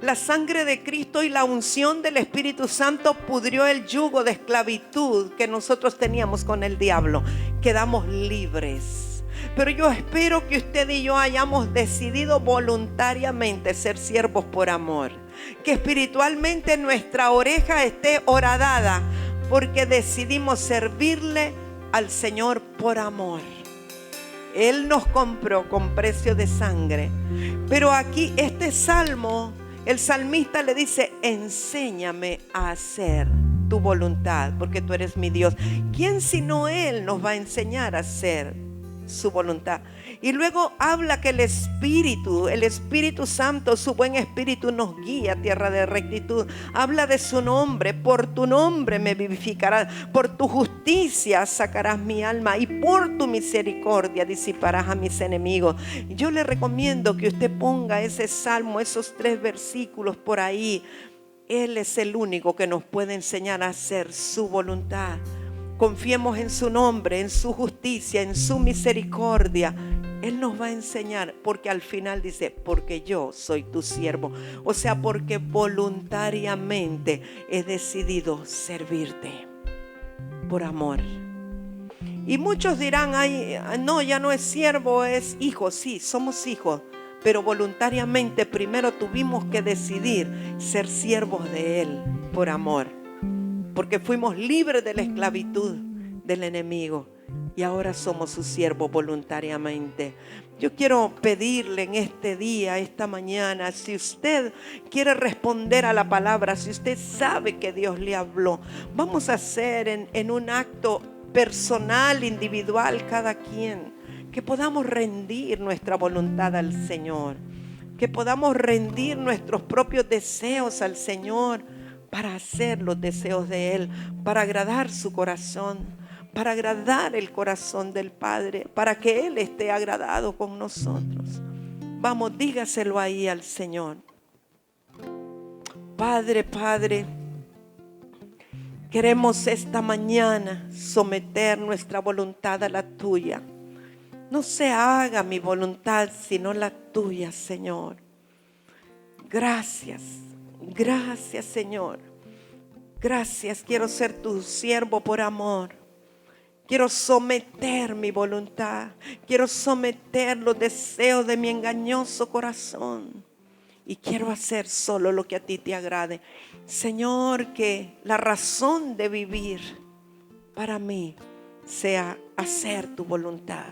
La sangre de Cristo y la unción del Espíritu Santo pudrió el yugo de esclavitud que nosotros teníamos con el diablo. Quedamos libres. Pero yo espero que usted y yo hayamos decidido voluntariamente ser siervos por amor. Que espiritualmente nuestra oreja esté horadada porque decidimos servirle al Señor por amor. Él nos compró con precio de sangre. Pero aquí este salmo, el salmista le dice, enséñame a hacer tu voluntad, porque tú eres mi Dios. ¿Quién sino Él nos va a enseñar a hacer su voluntad? Y luego habla que el Espíritu Santo, su buen Espíritu nos guía a tierra de rectitud. Habla de su nombre, por tu nombre me vivificarás, por tu justicia sacarás mi alma y por tu misericordia disiparás a mis enemigos. Yo le recomiendo que usted ponga ese salmo, esos 3 versículos por ahí. Él es el único que nos puede enseñar a hacer su voluntad. Confiemos en su nombre, en su justicia, en su misericordia. Él nos va a enseñar, porque al final dice, porque yo soy tu siervo. O sea, porque voluntariamente he decidido servirte por amor. Y muchos dirán, ay, no, ya no es siervo, es hijo. Sí, somos hijos, pero voluntariamente primero tuvimos que decidir ser siervos de Él por amor. Porque fuimos libres de la esclavitud del enemigo y ahora somos sus siervos voluntariamente. Yo quiero pedirle en este día, esta mañana, si usted quiere responder a la palabra, si usted sabe que Dios le habló, vamos a hacer en un acto personal, individual, cada quien, que podamos rendir nuestra voluntad al Señor, que podamos rendir nuestros propios deseos al Señor, para hacer los deseos de Él, para agradar su corazón, para agradar el corazón del Padre, para que Él esté agradado con nosotros. Vamos, dígaselo ahí al Señor. Padre, queremos esta mañana someter nuestra voluntad a la tuya. No se haga mi voluntad sino la tuya, Señor. Gracias. Gracias, Señor. Gracias, quiero ser tu siervo por amor. Quiero someter mi voluntad. Quiero someter los deseos de mi engañoso corazón. y quiero hacer solo lo que a ti te agrade. Señor, que la razón de vivir para mí sea hacer tu voluntad.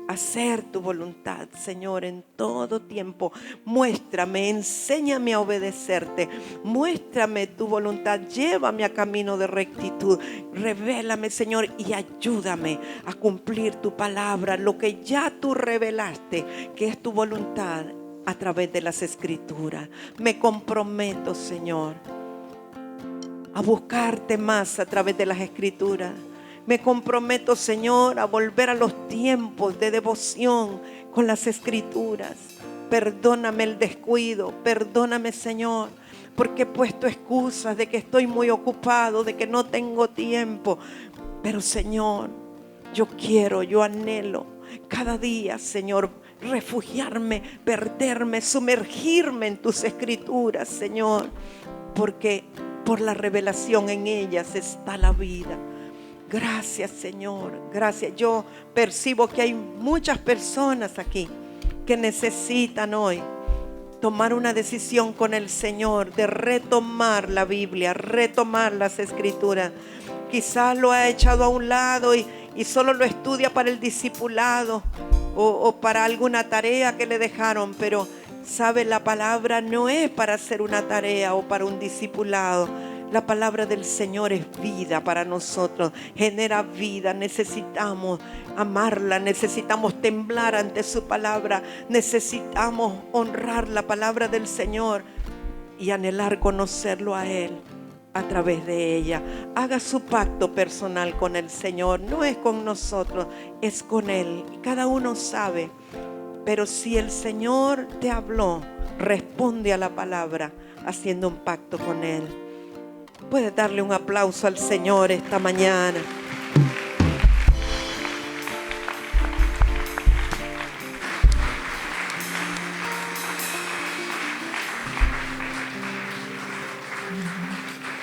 Hacer tu voluntad, Señor, en todo tiempo. Muéstrame, enséñame a obedecerte. Muéstrame tu voluntad. Llévame a camino de rectitud. Revélame, Señor, y ayúdame a cumplir tu palabra, lo que ya tú revelaste, que es tu voluntad a través de las Escrituras. Me comprometo, Señor, a buscarte más a través de las Escrituras. Me comprometo, Señor, a volver a los tiempos de devoción con las Escrituras. Perdóname el descuido, perdóname, Señor, porque he puesto excusas de que estoy muy ocupado, de que no tengo tiempo. Pero, Señor, yo anhelo cada día, Señor, refugiarme, perderme, sumergirme en tus Escrituras, Señor, porque por la revelación en ellas está la vida. Gracias, Señor, gracias. Yo percibo que hay muchas personas aquí que necesitan hoy tomar una decisión con el Señor de retomar la Biblia, retomar las Escrituras. Quizás lo ha echado a un lado y solo lo estudia para el discipulado o para alguna tarea que le dejaron, pero sabe, la palabra no es para hacer una tarea o para un discipulado. La palabra del Señor es vida para nosotros, genera vida. Necesitamos amarla, necesitamos temblar ante su palabra, necesitamos honrar la palabra del Señor y anhelar conocerlo a Él a través de ella. Haga su pacto personal con el Señor, no es con nosotros, es con Él. Cada uno sabe, pero si el Señor te habló, responde a la palabra haciendo un pacto con Él. Puedes darle un aplauso al Señor esta mañana.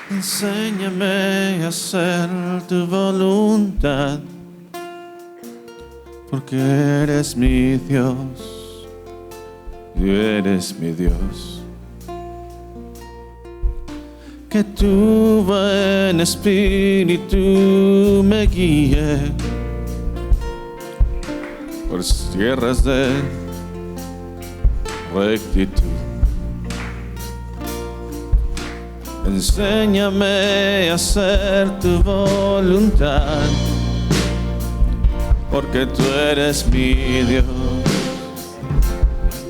Enséñame a hacer tu voluntad, porque eres mi Dios, tú eres mi Dios. Que tu buen espíritu me guíe por tierras de rectitud. Enséñame a hacer tu voluntad, porque tú eres mi Dios,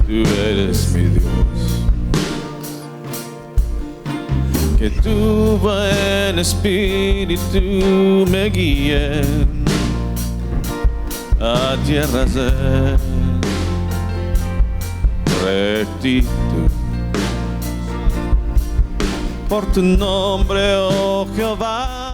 tú eres mi Dios. Que tu buen espíritu me guíe a tierras de rectitud. Por tu nombre, oh Jehová,